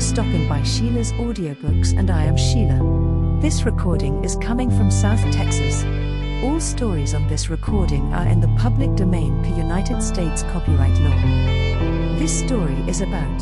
stopping by Sheila's Audiobooks, and I am Sheila. This recording is coming from South Texas. All stories on this recording are in the public domain per United States copyright law. This story is about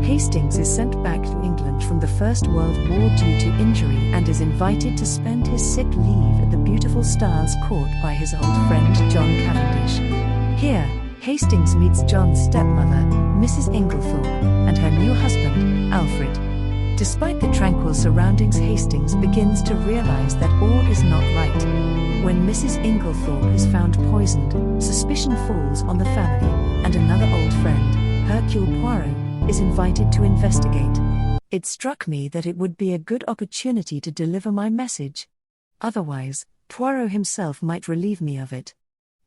Hastings is sent back to England from the First World War due to injury and is invited to spend his sick leave at the beautiful Styles Court by his old friend John Cavendish. Here, Hastings meets John's stepmother, Mrs. Inglethorp, and her new husband, Alfred. Despite the tranquil surroundings, Hastings begins to realize that all is not right. When Mrs. Inglethorp is found poisoned, suspicion falls on the family, and another old friend, Hercule Poirot, is invited to investigate. It struck me that it would be a good opportunity to deliver my message. Otherwise, Poirot himself might relieve me of it.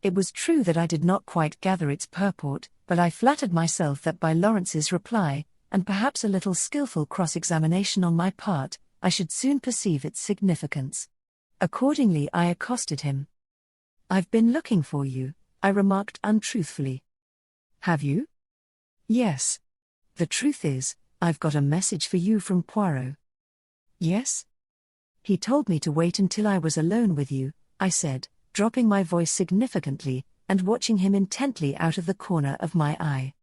It was true that I did not quite gather its purport, but I flattered myself that by Lawrence's reply, and perhaps a little skillful cross-examination on my part, I should soon perceive its significance. Accordingly, I accosted him. "I've been looking for you," I remarked untruthfully. "Have you?" "Yes. The truth is, I've got a message for you from Poirot." "Yes?" "He told me to wait until I was alone with you," I said, dropping my voice significantly, and watching him intently out of the corner of my eye.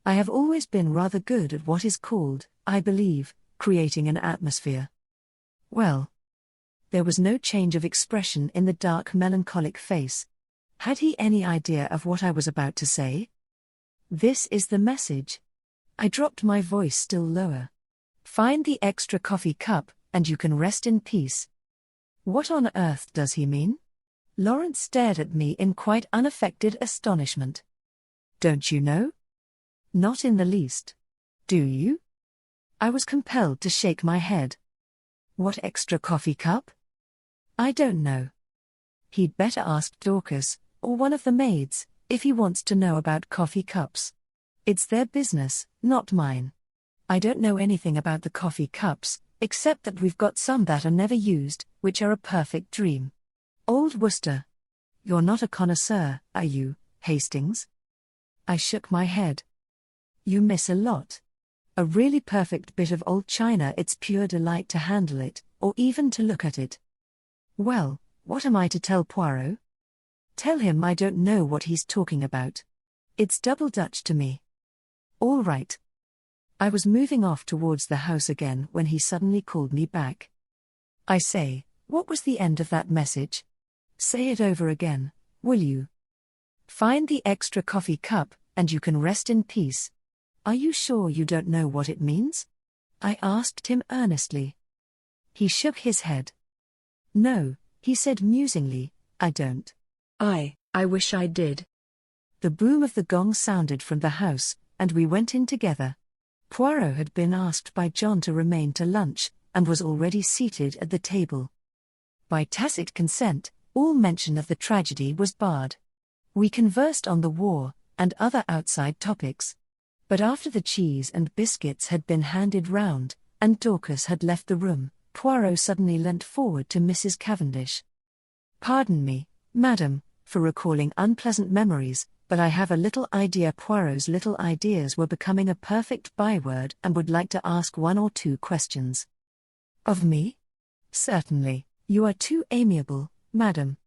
I have always been rather good at what is called, I believe, creating an atmosphere. Well. There was no change of expression in the dark melancholic face. Had he any idea of what I was about to say? "This is the message." I dropped my voice still lower. "Find the extra coffee cup, and you can rest in peace." What on earth does he mean? Lawrence stared at me in quite unaffected astonishment. "Don't you know?" "Not in the least. Do you?" I was compelled to shake my head. "What extra coffee cup?" "I don't know." "He'd better ask Dorcas, or one of the maids, if he wants to know about coffee cups. It's their business, not mine. I don't know anything about the coffee cups, except that we've got some that are never used, which are a perfect dream. Old Worcester. You're not a connoisseur, are you, Hastings?" I shook my head. "You miss a lot. A really perfect bit of old china, it's pure delight to handle it, or even to look at it." "Well, what am I to tell Poirot?" "Tell him I don't know what he's talking about. It's double Dutch to me." "All right." I was moving off towards the house again when he suddenly called me back. "I say, what was the end of that message? Say it over again, will you?" "Find the extra coffee cup, and you can rest in peace." "Are you sure you don't know what it means?" I asked him earnestly. He shook his head. "No," he said musingly, "I don't." I wish I did." The boom of the gong sounded from the house, and we went in together. Poirot had been asked by John to remain to lunch, and was already seated at the table. By tacit consent, all mention of the tragedy was barred. We conversed on the war, and other outside topics. But after the cheese and biscuits had been handed round, and Dorcas had left the room, Poirot suddenly leant forward to Mrs. Cavendish. "Pardon me, madam, for recalling unpleasant memories, but I have a little idea Poirot's little ideas were becoming a perfect byword and would like to ask one or two questions." "Of me?" "Certainly, you are too amiable, madam.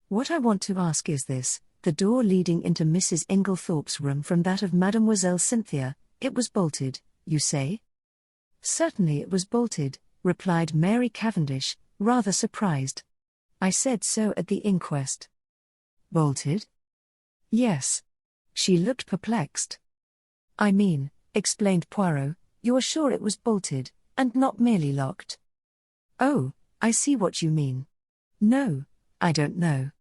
What I want to ask is this: the door leading into Mrs. Inglethorpe's room from that of Mademoiselle Cynthia, it was bolted, you say?" "Certainly it was bolted," replied Mary Cavendish, rather surprised. "I said so at the inquest." "Bolted?" "Yes." She looked perplexed. "I mean," explained Poirot, "you're sure it was bolted, and not merely locked?" "Oh, I see what you mean. No, I don't know.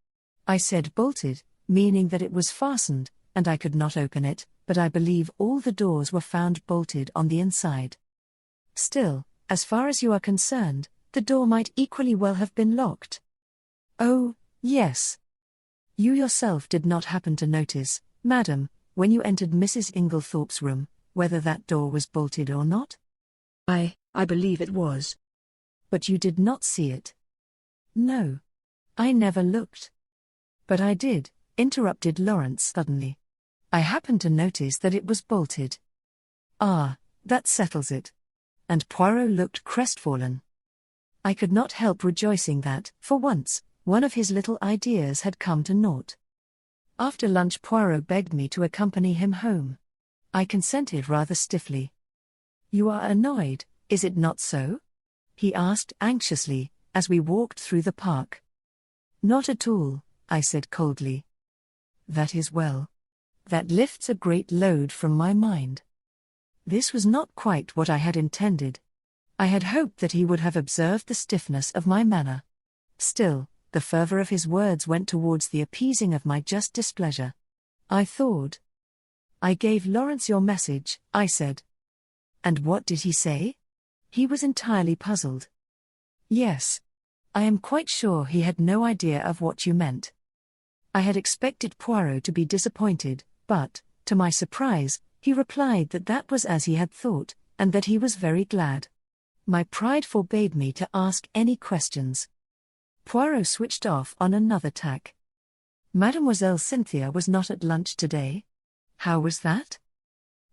I said bolted, meaning that it was fastened, and I could not open it, but I believe all the doors were found bolted on the inside. Still, as far as you are concerned, the door might equally well have been locked." "Oh, yes. You yourself did not happen to notice, madam, when you entered Mrs. Inglethorpe's room, whether that door was bolted or not?" I believe it was." "But you did not see it?" "No. I never looked." "But I did," interrupted Lawrence suddenly. "I happened to notice that it was bolted." "Ah, that settles it. and Poirot looked crestfallen. I could not help rejoicing that, for once, one of his little ideas had come to naught. After lunch Poirot begged me to accompany him home. I consented rather stiffly. "You are annoyed, is it not so?" he asked anxiously, as we walked through the park. "Not at all," I said coldly. "That is well. That lifts a great load from my mind." This was not quite what I had intended. I had hoped that he would have observed the stiffness of my manner. Still, the fervor of his words went towards the appeasing of my just displeasure. I thawed. "I gave Lawrence your message," I said. "And what did he say?" He was entirely puzzled. "Yes. I am quite sure he had no idea of what you meant." I had expected Poirot to be disappointed, but, to my surprise, he replied that that was as he had thought, and that he was very glad. My pride forbade me to ask any questions. Poirot switched off on another tack. "Mademoiselle Cynthia was not at lunch today. How was that?"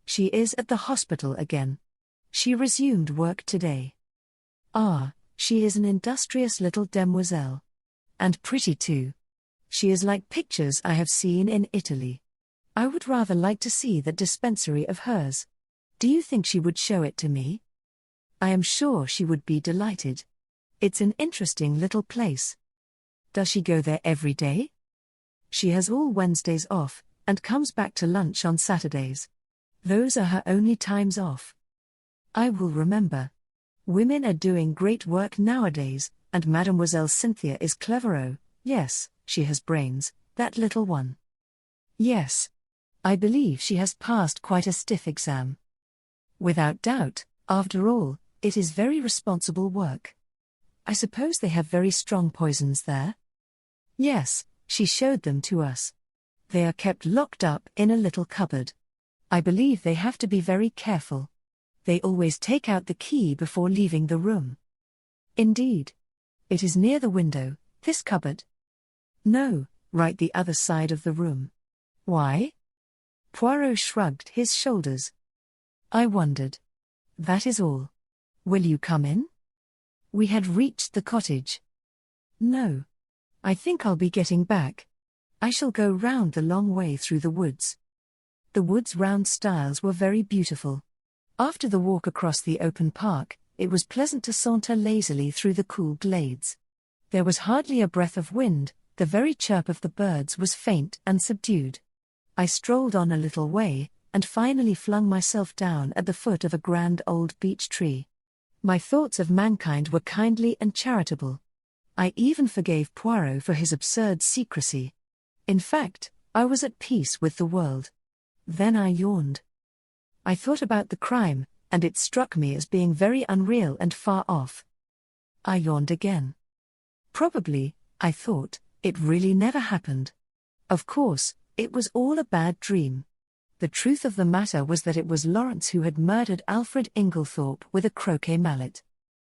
"She is at the hospital again. She resumed work today." "Ah, she is an industrious little demoiselle. And pretty too. She is like pictures I have seen in Italy. I would rather like to see that dispensary of hers. Do you think she would show it to me?" "I am sure she would be delighted. It's an interesting little place." "Does she go there every day?" "She has all Wednesdays off, and comes back to lunch on Saturdays. Those are her only times off." "I will remember. Women are doing great work nowadays, and Mademoiselle Cynthia is clever. Oh, yes, she has brains, that little one." "Yes. I believe she has passed quite a stiff exam." "Without doubt, after all, it is very responsible work. I suppose they have very strong poisons there?" "Yes, she showed them to us. They are kept locked up in a little cupboard. I believe they have to be very careful. They always take out the key before leaving the room." "Indeed. It is near the window, this cupboard?" "No, right the other side of the room." "Why?" Poirot shrugged his shoulders. I wondered. "That is all. Will you come in?" We had reached the cottage. "No. I think I'll be getting back. I shall go round the long way through the woods." The woods round Styles were very beautiful. After the walk across the open park, it was pleasant to saunter lazily through the cool glades. There was hardly a breath of wind, the very chirp of the birds was faint and subdued. I strolled on a little way, and finally flung myself down at the foot of a grand old beech tree. My thoughts of mankind were kindly and charitable. I even forgave Poirot for his absurd secrecy. In fact, I was at peace with the world. Then I yawned. I thought about the crime, and it struck me as being very unreal and far off. I yawned again. Probably, I thought, it really never happened. Of course, it was all a bad dream. The truth of the matter was that it was Lawrence who had murdered Alfred Inglethorp with a croquet mallet.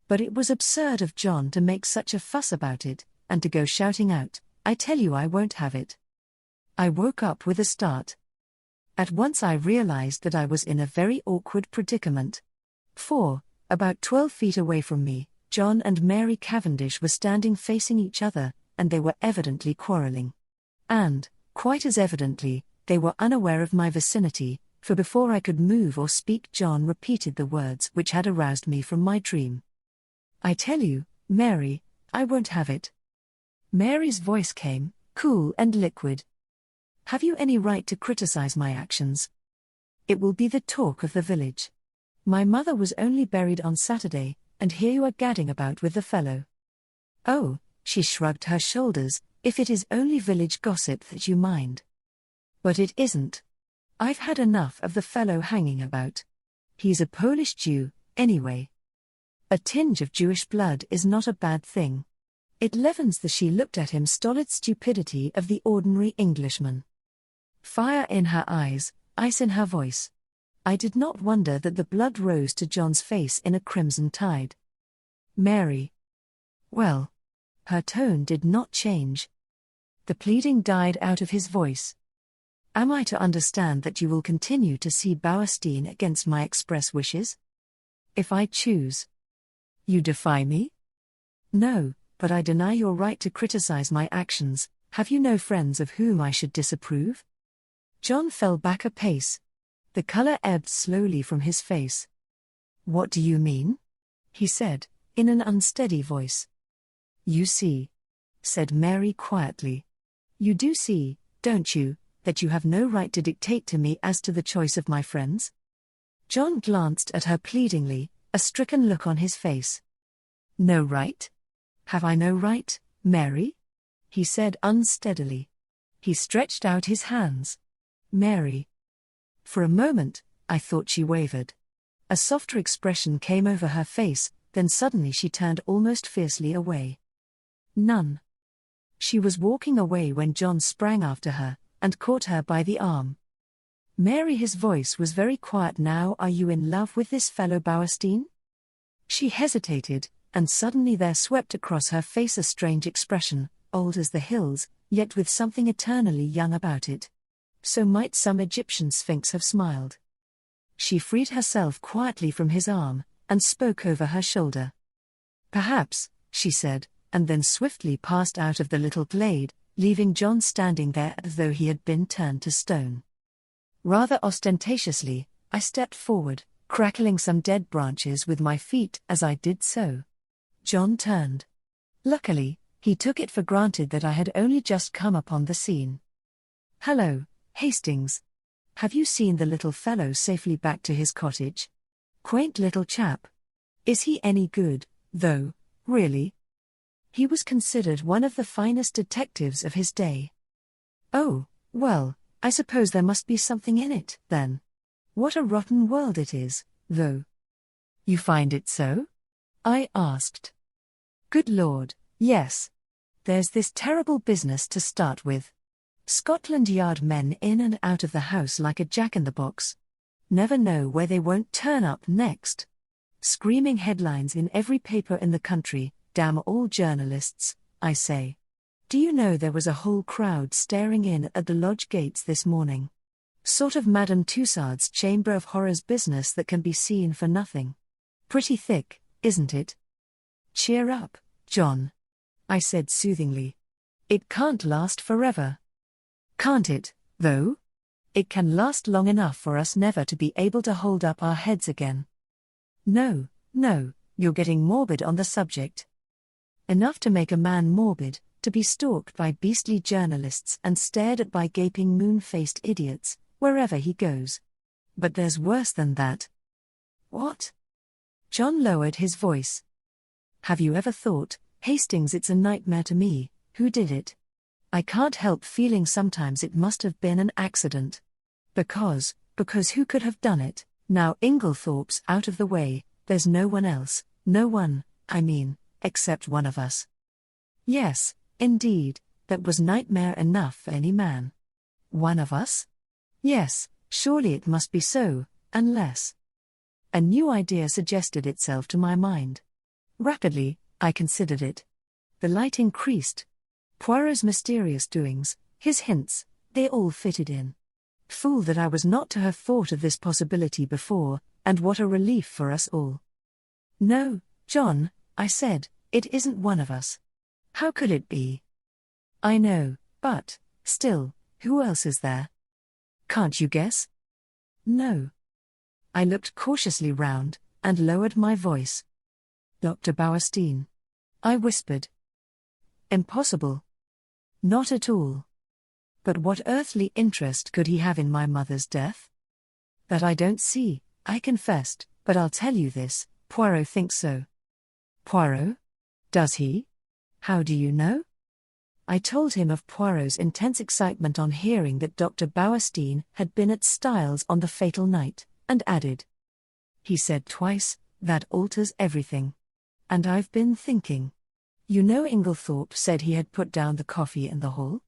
But it was absurd of John to make such a fuss about it, and to go shouting out, "I tell you I won't have it." I woke up with a start. At once I realized that I was in a very awkward predicament. For, about 12 feet away from me, John and Mary Cavendish were standing facing each other, and they were evidently quarreling. And, quite as evidently, they were unaware of my vicinity, for before I could move or speak John repeated the words which had aroused me from my dream. "I tell you, Mary, I won't have it." Mary's voice came, cool and liquid. "Have you any right to criticize my actions? It will be the talk of the village. My mother was only buried on Saturday, and here you are gadding about with the fellow." "Oh," she shrugged her shoulders, "if it is only village gossip that you mind. But it isn't. I've had enough of the fellow hanging about. He's a Polish Jew, anyway. A tinge of Jewish blood is not a bad thing. It leavens the she looked at him stolid stupidity of the ordinary Englishman." Fire in her eyes, ice in her voice. I did not wonder that the blood rose to John's face in a crimson tide. "Mary." "Well." Her tone did not change. The pleading died out of his voice. "Am I to understand that you will continue to see Bauerstein against my express wishes?" If I choose. You defy me? No, but I deny your right to criticize my actions. Have you no friends of whom I should disapprove? John fell back a pace. The color ebbed slowly from his face. What do you mean? He said, in an unsteady voice. You see, said Mary quietly. You do see, don't you, that you have no right to dictate to me as to the choice of my friends? John glanced at her pleadingly, a stricken look on his face. No right? Have I no right, Mary? He said unsteadily. He stretched out his hands. Mary. For a moment, I thought she wavered. A softer expression came over her face, then suddenly she turned almost fiercely away. None. She was walking away when John sprang after her, and caught her by the arm. Mary, his voice was very quiet now. Are you in love with this fellow Bowerstein? She hesitated, and suddenly there swept across her face a strange expression, old as the hills, yet with something eternally young about it. So might some Egyptian sphinx have smiled. She freed herself quietly from his arm, and spoke over her shoulder. Perhaps, she said, and then swiftly passed out of the little glade, leaving John standing there as though he had been turned to stone. Rather ostentatiously, I stepped forward, crackling some dead branches with my feet as I did so. John turned. Luckily, he took it for granted that I had only just come upon the scene. Hello, Hastings. Have you seen the little fellow safely back to his cottage? Quaint little chap. Is he any good, though, really? He was considered one of the finest detectives of his day. Oh, well, I suppose there must be something in it, then. What a rotten world it is, though. You find it so? I asked. Good Lord, yes. There's this terrible business to start with. Scotland Yard men in and out of the house like a jack-in-the-box. Never know where they won't turn up next. Screaming headlines in every paper in the country, damn all journalists, I say. Do you know there was a whole crowd staring in at the lodge gates this morning? Sort of Madame Tussaud's Chamber of Horrors business that can be seen for nothing. Pretty thick, isn't it? Cheer up, John, I said soothingly. It can't last forever. Can't it, though? It can last long enough for us never to be able to hold up our heads again. No, you're getting morbid on the subject. Enough to make a man morbid, to be stalked by beastly journalists and stared at by gaping moon-faced idiots, wherever he goes. But there's worse than that. What? John lowered his voice. Have you ever thought, Hastings, it's a nightmare to me, who did it? I can't help feeling sometimes it must have been an accident. Because who could have done it? Now Inglethorp's out of the way, there's no one else, no one, I mean, except one of us. Yes, indeed, that was nightmare enough for any man. One of us? Yes, surely it must be so, unless. A new idea suggested itself to my mind. Rapidly, I considered it. The light increased. Poirot's mysterious doings, his hints, they all fitted in. Fool that I was not to have thought of this possibility before, and what a relief for us all. No, John, I said, it isn't one of us. How could it be? I know, but, still, who else is there? Can't you guess? No. I looked cautiously round, and lowered my voice. Dr. Bowerstein. I whispered. Impossible. Not at all. But what earthly interest could he have in my mother's death? That I don't see, I confessed, but I'll tell you this, Poirot thinks so. Poirot? Does he? How do you know? I told him of Poirot's intense excitement on hearing that Dr. Bowerstein had been at Styles on the fatal night, and added. He said twice, that alters everything. And I've been thinking. You know Inglethorp said he had put down the coffee in the hall?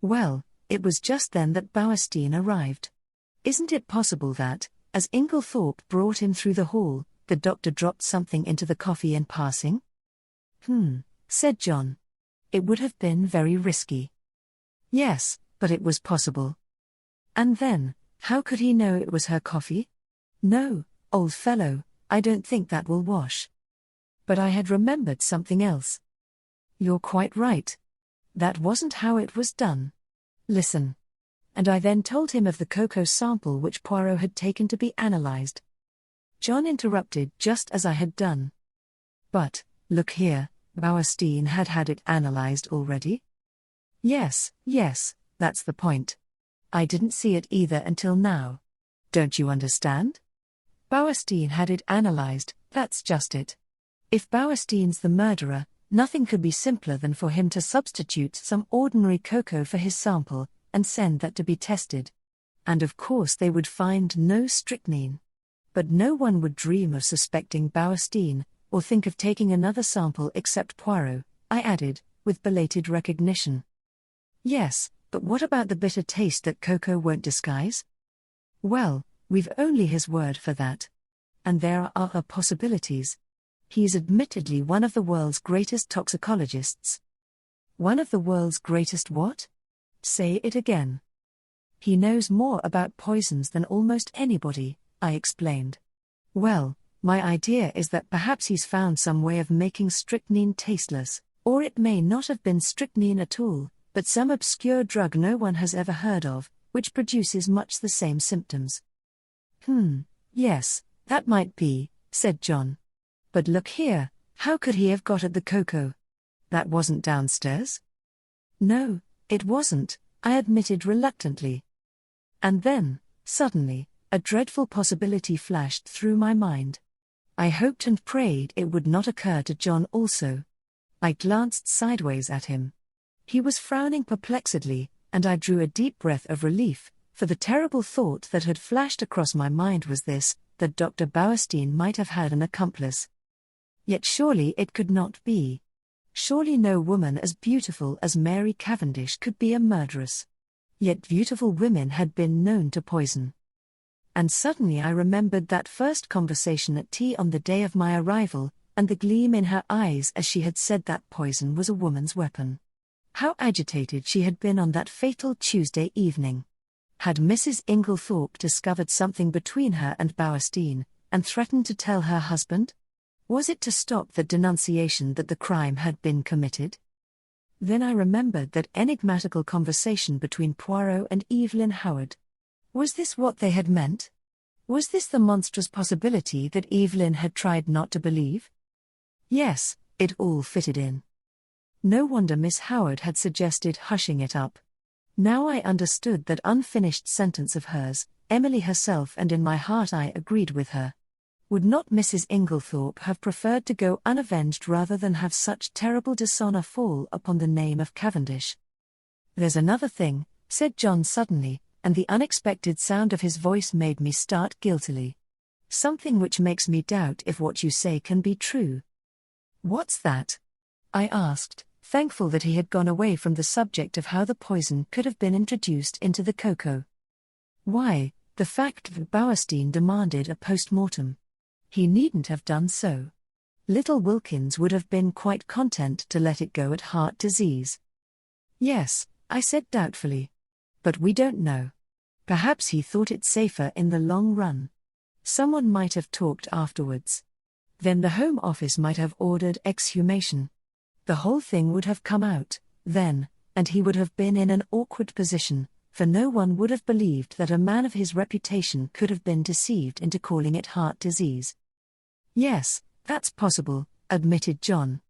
Well, it was just then that Bowerstein arrived. Isn't it possible that, as Inglethorp brought him through the hall, the doctor dropped something into the coffee in passing? Said John. It would have been very risky. Yes, but it was possible. And then, how could he know it was her coffee? No, old fellow, I don't think that will wash. But I had remembered something else. You're quite right. That wasn't how it was done. Listen. And I then told him of the cocoa sample which Poirot had taken to be analyzed. John interrupted just as I had done. But, look here, Bauerstein had had it analyzed already? Yes, that's the point. I didn't see it either until now. Don't you understand? Bauerstein had it analyzed, that's just it. If Bauerstein's the murderer, nothing could be simpler than for him to substitute some ordinary cocoa for his sample, and send that to be tested. And of course they would find no strychnine. But no one would dream of suspecting Bauerstein, or think of taking another sample except Poirot, I added, with belated recognition. Yes, but what about the bitter taste that cocoa won't disguise? Well, we've only his word for that. And there are other possibilities. He's admittedly one of the world's greatest toxicologists. One of the world's greatest what? Say it again. He knows more about poisons than almost anybody, I explained. Well, my idea is that perhaps he's found some way of making strychnine tasteless, or it may not have been strychnine at all, but some obscure drug no one has ever heard of, which produces much the same symptoms. Yes, that might be, said John. But look here, how could he have got at the cocoa? That wasn't downstairs? No, it wasn't, I admitted reluctantly. And then, suddenly, a dreadful possibility flashed through my mind. I hoped and prayed it would not occur to John also. I glanced sideways at him. He was frowning perplexedly, and I drew a deep breath of relief, for the terrible thought that had flashed across my mind was this, that Dr. Bauerstein might have had an accomplice. Yet surely it could not be. Surely no woman as beautiful as Mary Cavendish could be a murderess. Yet beautiful women had been known to poison. And suddenly I remembered that first conversation at tea on the day of my arrival, and the gleam in her eyes as she had said that poison was a woman's weapon. How agitated she had been on that fatal Tuesday evening. Had Mrs. Inglethorp discovered something between her and Bauerstein, and threatened to tell her husband? Was it to stop the denunciation that the crime had been committed? Then I remembered that enigmatical conversation between Poirot and Evelyn Howard. Was this what they had meant? Was this the monstrous possibility that Evelyn had tried not to believe? Yes, it all fitted in. No wonder Miss Howard had suggested hushing it up. Now I understood that unfinished sentence of hers, Emily herself, and in my heart I agreed with her. Would not Mrs. Inglethorp have preferred to go unavenged rather than have such terrible dishonor fall upon the name of Cavendish? There's another thing, said John suddenly, and the unexpected sound of his voice made me start guiltily. Something which makes me doubt if what you say can be true. What's that? I asked, thankful that he had gone away from the subject of how the poison could have been introduced into the cocoa. Why, the fact that Bauerstein demanded a post-mortem. He needn't have done so. Little Wilkins would have been quite content to let it go at heart disease. Yes, I said doubtfully. But we don't know. Perhaps he thought it safer in the long run. Someone might have talked afterwards. Then the Home Office might have ordered exhumation. The whole thing would have come out, then, and he would have been in an awkward position, for no one would have believed that a man of his reputation could have been deceived into calling it heart disease. Yes, that's possible, admitted John.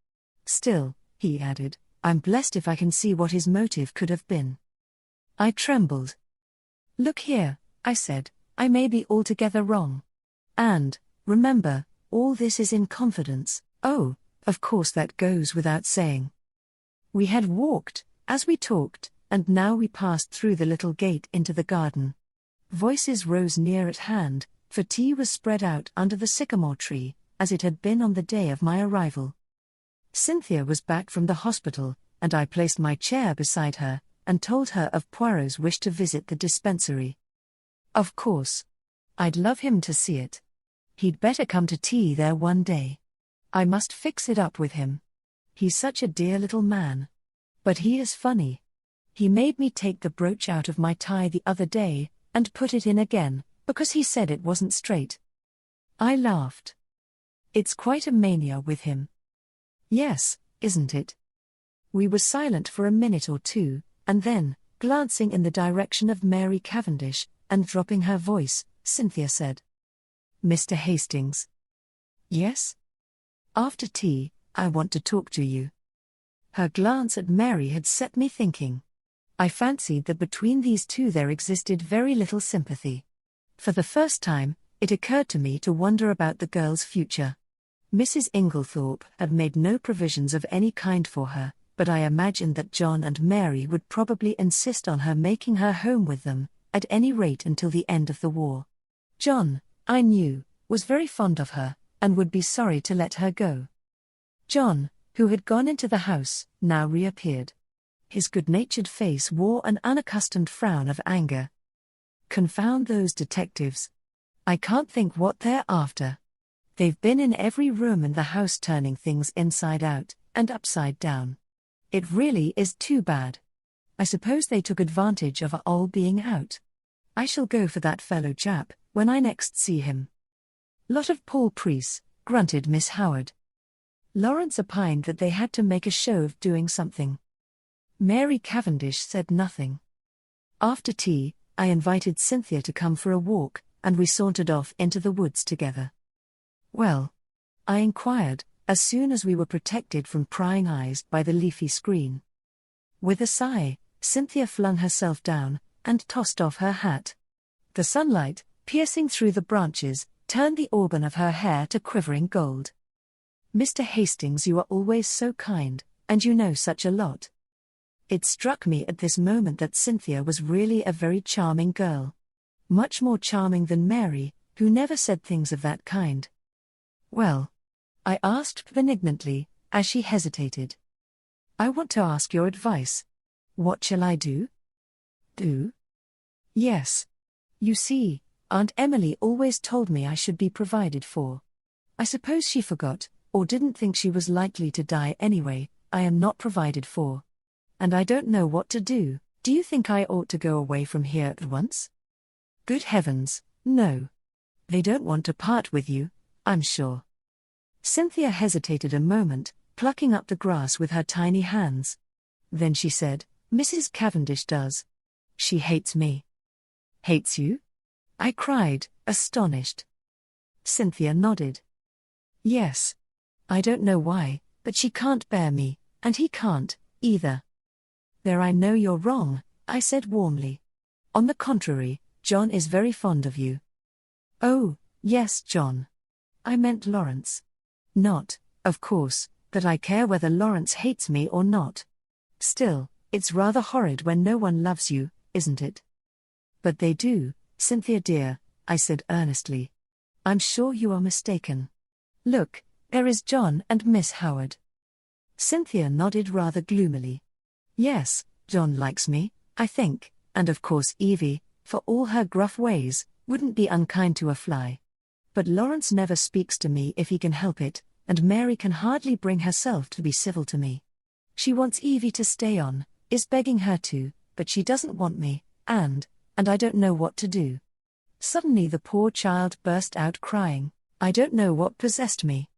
Still, he added, I'm blessed if I can see what his motive could have been. I trembled. Look here, I said, I may be altogether wrong. And, remember, all this is in confidence. Oh, of course that goes without saying. We had walked, as we talked, and now we passed through the little gate into the garden. Voices rose near at hand, for tea was spread out under the sycamore tree, as it had been on the day of my arrival. Cynthia was back from the hospital, and I placed my chair beside her, and told her of Poirot's wish to visit the dispensary. Of course. I'd love him to see it. He'd better come to tea there one day. I must fix it up with him. He's such a dear little man. But he is funny. He made me take the brooch out of my tie the other day, and put it in again, because he said it wasn't straight. I laughed. It's quite a mania with him. Yes, isn't it? We were silent for a minute or two, and then, glancing in the direction of Mary Cavendish, and dropping her voice, Cynthia said, "Mr. Hastings." "Yes?" "After tea, I want to talk to you." Her glance at Mary had set me thinking. I fancied that between these two there existed very little sympathy. For the first time, it occurred to me to wonder about the girl's future. Mrs. Inglethorp had made no provisions of any kind for her, but I imagined that John and Mary would probably insist on her making her home with them, at any rate until the end of the war. John, I knew, was very fond of her, and would be sorry to let her go. John, who had gone into the house, now reappeared. His good-natured face wore an unaccustomed frown of anger. "Confound those detectives. I can't think what they're after. They've been in every room in the house turning things inside out, and upside down. It really is too bad. I suppose they took advantage of our all being out. I shall go for that fellow chap, when I next see him." "Lot of Paul Preece," grunted Miss Howard. Lawrence opined that they had to make a show of doing something. Mary Cavendish said nothing. After tea, I invited Cynthia to come for a walk, and we sauntered off into the woods together. "Well?" I inquired, as soon as we were protected from prying eyes by the leafy screen. With a sigh, Cynthia flung herself down, and tossed off her hat. The sunlight, piercing through the branches, turned the auburn of her hair to quivering gold. "Mr. Hastings, you are always so kind, and you know such a lot." It struck me at this moment that Cynthia was really a very charming girl. Much more charming than Mary, who never said things of that kind. "Well?" I asked benignantly, as she hesitated. "I want to ask your advice. What shall I do?" "Do?" "Yes. You see, Aunt Emily always told me I should be provided for. I suppose she forgot, or didn't think she was likely to die anyway. I am not provided for. And I don't know what to do. Do you think I ought to go away from here at once?" "Good heavens, no. They don't want to part with you, I'm sure." Cynthia hesitated a moment, plucking up the grass with her tiny hands. Then she said, "Mrs. Cavendish does. She hates me." "Hates you?" I cried, astonished. Cynthia nodded. "Yes. I don't know why, but she can't bear me, and he can't, either." "There, I know you're wrong," I said warmly. "On the contrary, John is very fond of you." "Oh, yes, John. I meant Lawrence. Not, of course, that I care whether Lawrence hates me or not. Still, it's rather horrid when no one loves you, isn't it?" "But they do, Cynthia dear," I said earnestly. "I'm sure you are mistaken. Look, there is John and Miss Howard." Cynthia nodded rather gloomily. "Yes, John likes me, I think, and of course Evie, for all her gruff ways, wouldn't be unkind to a fly. But Lawrence never speaks to me if he can help it, and Mary can hardly bring herself to be civil to me. She wants Evie to stay on, is begging her to, but she doesn't want me, and I don't know what to do." Suddenly the poor child burst out crying. I don't know what possessed me.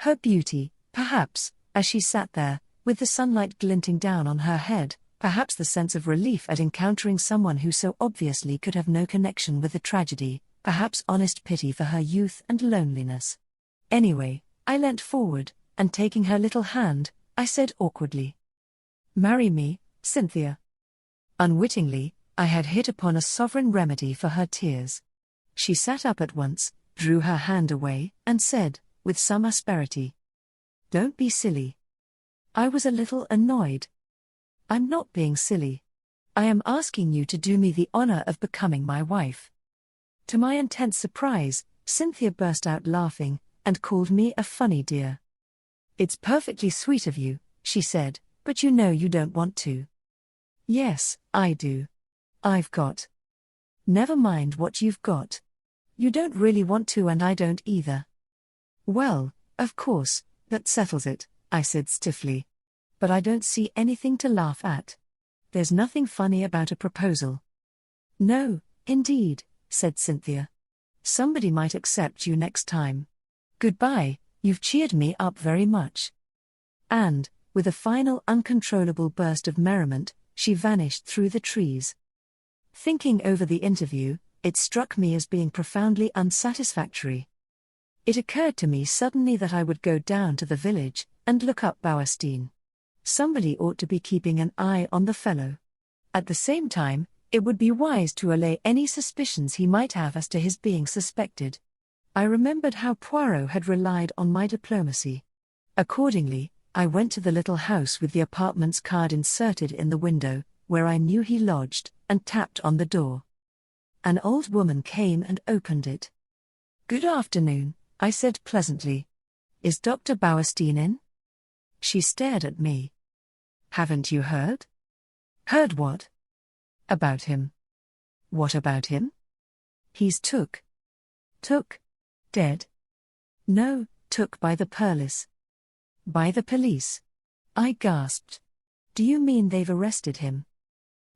Her beauty, perhaps, as she sat there, with the sunlight glinting down on her head, perhaps the sense of relief at encountering someone who so obviously could have no connection with the tragedy, perhaps honest pity for her youth and loneliness. Anyway, I leant forward, and taking her little hand, I said awkwardly, "Marry me, Cynthia." Unwittingly, I had hit upon a sovereign remedy for her tears. She sat up at once, drew her hand away, and said, with some asperity, "Don't be silly." I was a little annoyed. "I'm not being silly. I am asking you to do me the honor of becoming my wife." To my intense surprise, Cynthia burst out laughing, and called me a funny dear. "It's perfectly sweet of you," she said, "but you know you don't want to." "Yes, I do. I've got." "Never mind what you've got. You don't really want to, and I don't either." "Well, of course, that settles it," I said stiffly. "But I don't see anything to laugh at. There's nothing funny about a proposal." "No, indeed," said Cynthia. "Somebody might accept you next time. Goodbye, You've cheered me up very much." And, with a final uncontrollable burst of merriment, she vanished through the trees. Thinking over the interview, it struck me as being profoundly unsatisfactory. It occurred to me suddenly that I would go down to the village and look up Bowerstein. Somebody ought to be keeping an eye on the fellow. At the same time, it would be wise to allay any suspicions he might have as to his being suspected. I remembered how Poirot had relied on my diplomacy. Accordingly, I went to the little house with the apartments card inserted in the window, where I knew he lodged, and tapped on the door. An old woman came and opened it. "Good afternoon," I said pleasantly. "Is Dr. Bowerstein in?" She stared at me. "Haven't you heard?" "Heard what?" "About him." "What about him?" "He's took." "Took? Dead?" "No, took by the police." "By the police?" I gasped. "Do you mean they've arrested him?"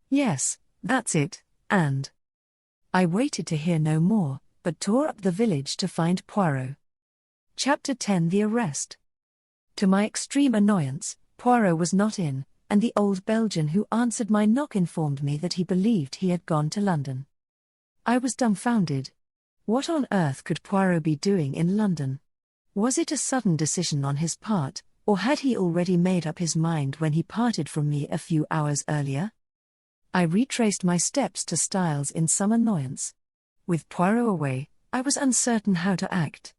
"Yes, that's it, and..." I waited to hear no more, but tore up the village to find Poirot. Chapter 10: The Arrest. To my extreme annoyance, Poirot was not in, and the old Belgian who answered my knock informed me that he believed he had gone to London. I was dumbfounded. What on earth could Poirot be doing in London? Was it a sudden decision on his part, or had he already made up his mind when he parted from me a few hours earlier? I retraced my steps to Styles in some annoyance. With Poirot away, I was uncertain how to act.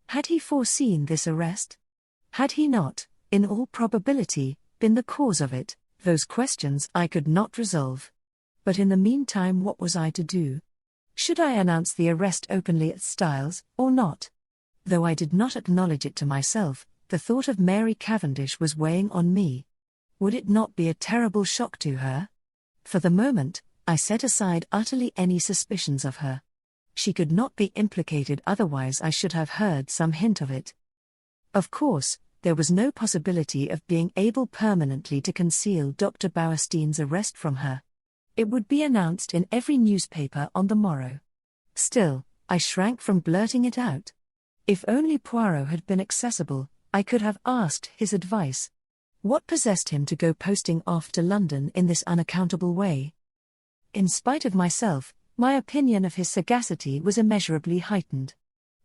Had he foreseen this arrest? Had he not, in all probability, been the cause of it? Those questions I could not resolve. But in the meantime, what was I to do? Should I announce the arrest openly at Styles, or not? Though I did not acknowledge it to myself, the thought of Mary Cavendish was weighing on me. Would it not be a terrible shock to her? For the moment, I set aside utterly any suspicions of her. She could not be implicated, otherwise I should have heard some hint of it. Of course, there was no possibility of being able permanently to conceal Dr. Bowerstein's arrest from her. It would be announced in every newspaper on the morrow. Still, I shrank from blurting it out. If only Poirot had been accessible, I could have asked his advice. What possessed him to go posting off to London in this unaccountable way? In spite of myself, my opinion of his sagacity was immeasurably heightened.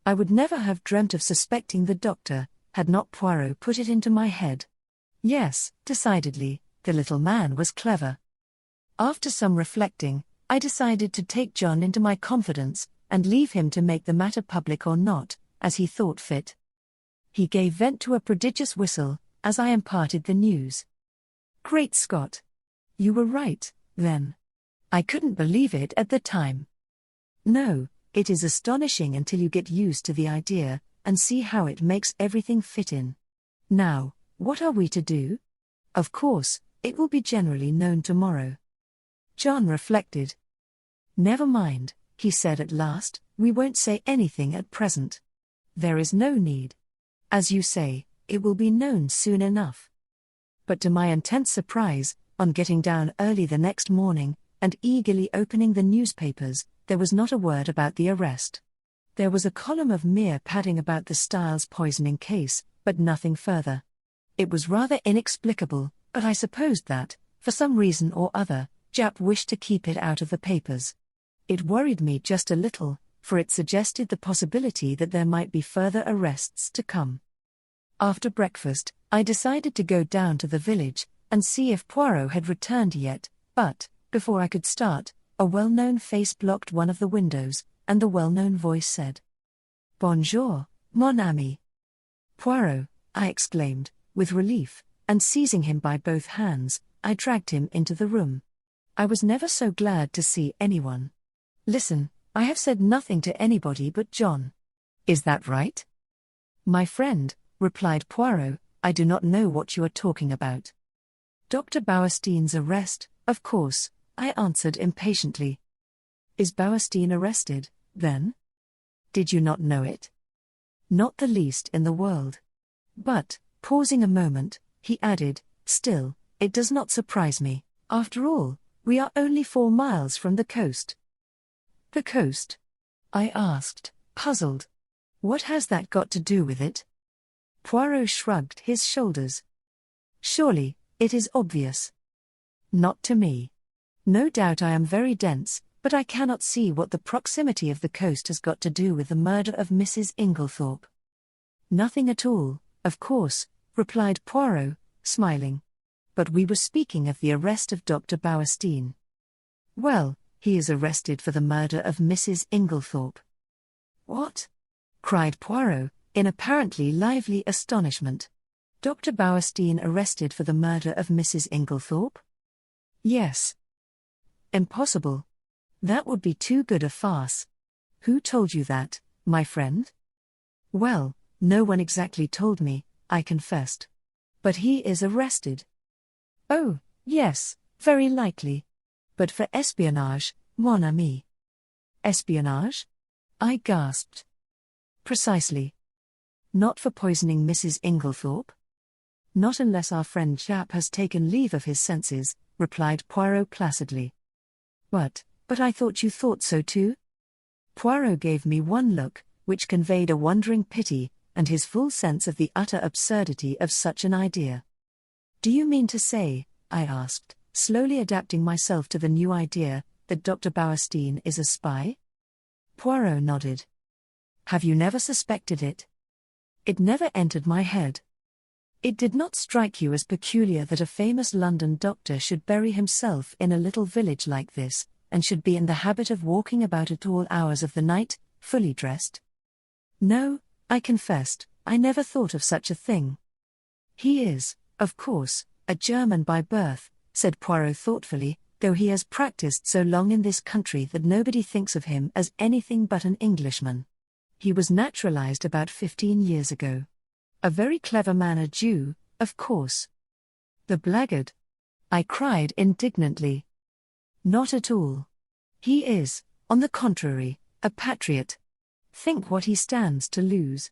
I would never have dreamt of suspecting the doctor, had not Poirot put it into my head. Yes, decidedly, the little man was clever. After some reflecting, I decided to take John into my confidence, and leave him to make the matter public or not, as he thought fit. He gave vent to a prodigious whistle, as I imparted the news. "Great Scott! You were right, then." I couldn't believe it at the time. No, it is astonishing until you get used to the idea, and see how it makes everything fit in. Now, what are we to do? Of course, it will be generally known tomorrow. John reflected. "Never mind," he said at last, "we won't say anything at present. There is no need. As you say, it will be known soon enough." But to my intense surprise, on getting down early the next morning, and eagerly opening the newspapers, there was not a word about the arrest. There was a column of mere padding about the Styles poisoning case, but nothing further. It was rather inexplicable, but I supposed that, for some reason or other, Japp wished to keep it out of the papers. It worried me just a little, for it suggested the possibility that there might be further arrests to come. After breakfast, I decided to go down to the village, and see if Poirot had returned yet, but, before I could start, a well-known face blocked one of the windows, and the well-known voice said, "Bonjour, mon ami." "Poirot," I exclaimed, with relief, and seizing him by both hands, I dragged him into the room. I was never so glad to see anyone. "Listen, I have said nothing to anybody but John. Is that right?" "My friend," replied Poirot, "I do not know what you are talking about." "Dr. Bowerstein's arrest, of course," I answered impatiently. "Is Bowerstein arrested, then? Did you not know it?" "Not the least in the world. But," pausing a moment, he added, "still, it does not surprise me. After all, we are only 4 miles from the coast." "The coast?" I asked, puzzled. "What has that got to do with it?" Poirot shrugged his shoulders. Surely, it is obvious. Not to me. No doubt I am very dense, but I cannot see what the proximity of the coast has got to do with the murder of Mrs. Inglethorp. Nothing at all, of course, replied Poirot, smiling. But we were speaking of the arrest of Dr. Bauerstein. Well, he is arrested for the murder of Mrs. Inglethorp. What? Cried Poirot, in apparently lively astonishment. Dr. Bauerstein arrested for the murder of Mrs. Inglethorp? Yes. Impossible. That would be too good a farce. Who told you that, my friend? Well, no one exactly told me, I confessed. But he is arrested. Oh, yes, very likely. But for espionage, mon ami. Espionage? I gasped. Precisely. Not for poisoning Mrs. Inglethorp? Not unless our friend Japp has taken leave of his senses, replied Poirot placidly. But I thought you thought so too? Poirot gave me one look, which conveyed a wondering pity, and his full sense of the utter absurdity of such an idea. Do you mean to say, I asked, slowly adapting myself to the new idea, that Dr. Bauerstein is a spy? Poirot nodded. Have you never suspected it? It never entered my head. It did not strike you as peculiar that a famous London doctor should bury himself in a little village like this, and should be in the habit of walking about at all hours of the night, fully dressed? No, I confessed, I never thought of such a thing. He is, of course, a German by birth, said Poirot thoughtfully, though he has practiced so long in this country that nobody thinks of him as anything but an Englishman. He was naturalized about 15 years ago. A very clever man, a Jew, of course. The blackguard! I cried indignantly. Not at all. He is, on the contrary, a patriot. Think what he stands to lose.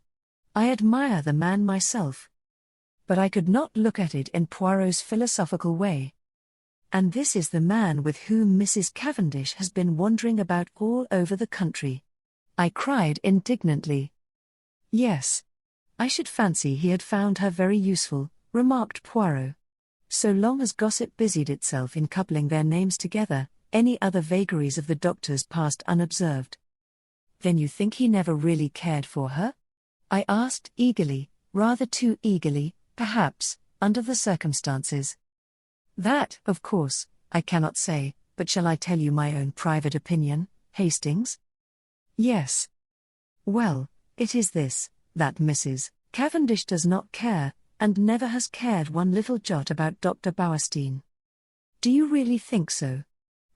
I admire the man myself. But I could not look at it in Poirot's philosophical way. And this is the man with whom Mrs. Cavendish has been wandering about all over the country. I cried indignantly. Yes. I should fancy he had found her very useful, remarked Poirot. So long as gossip busied itself in coupling their names together, any other vagaries of the doctor's passed unobserved. Then you think he never really cared for her? I asked eagerly, rather too eagerly, perhaps, under the circumstances. That, of course, I cannot say, but shall I tell you my own private opinion, Hastings? Yes. Well, it is this, that Mrs. Cavendish does not care, and never has cared one little jot about Dr. Bauerstein. Do you really think so?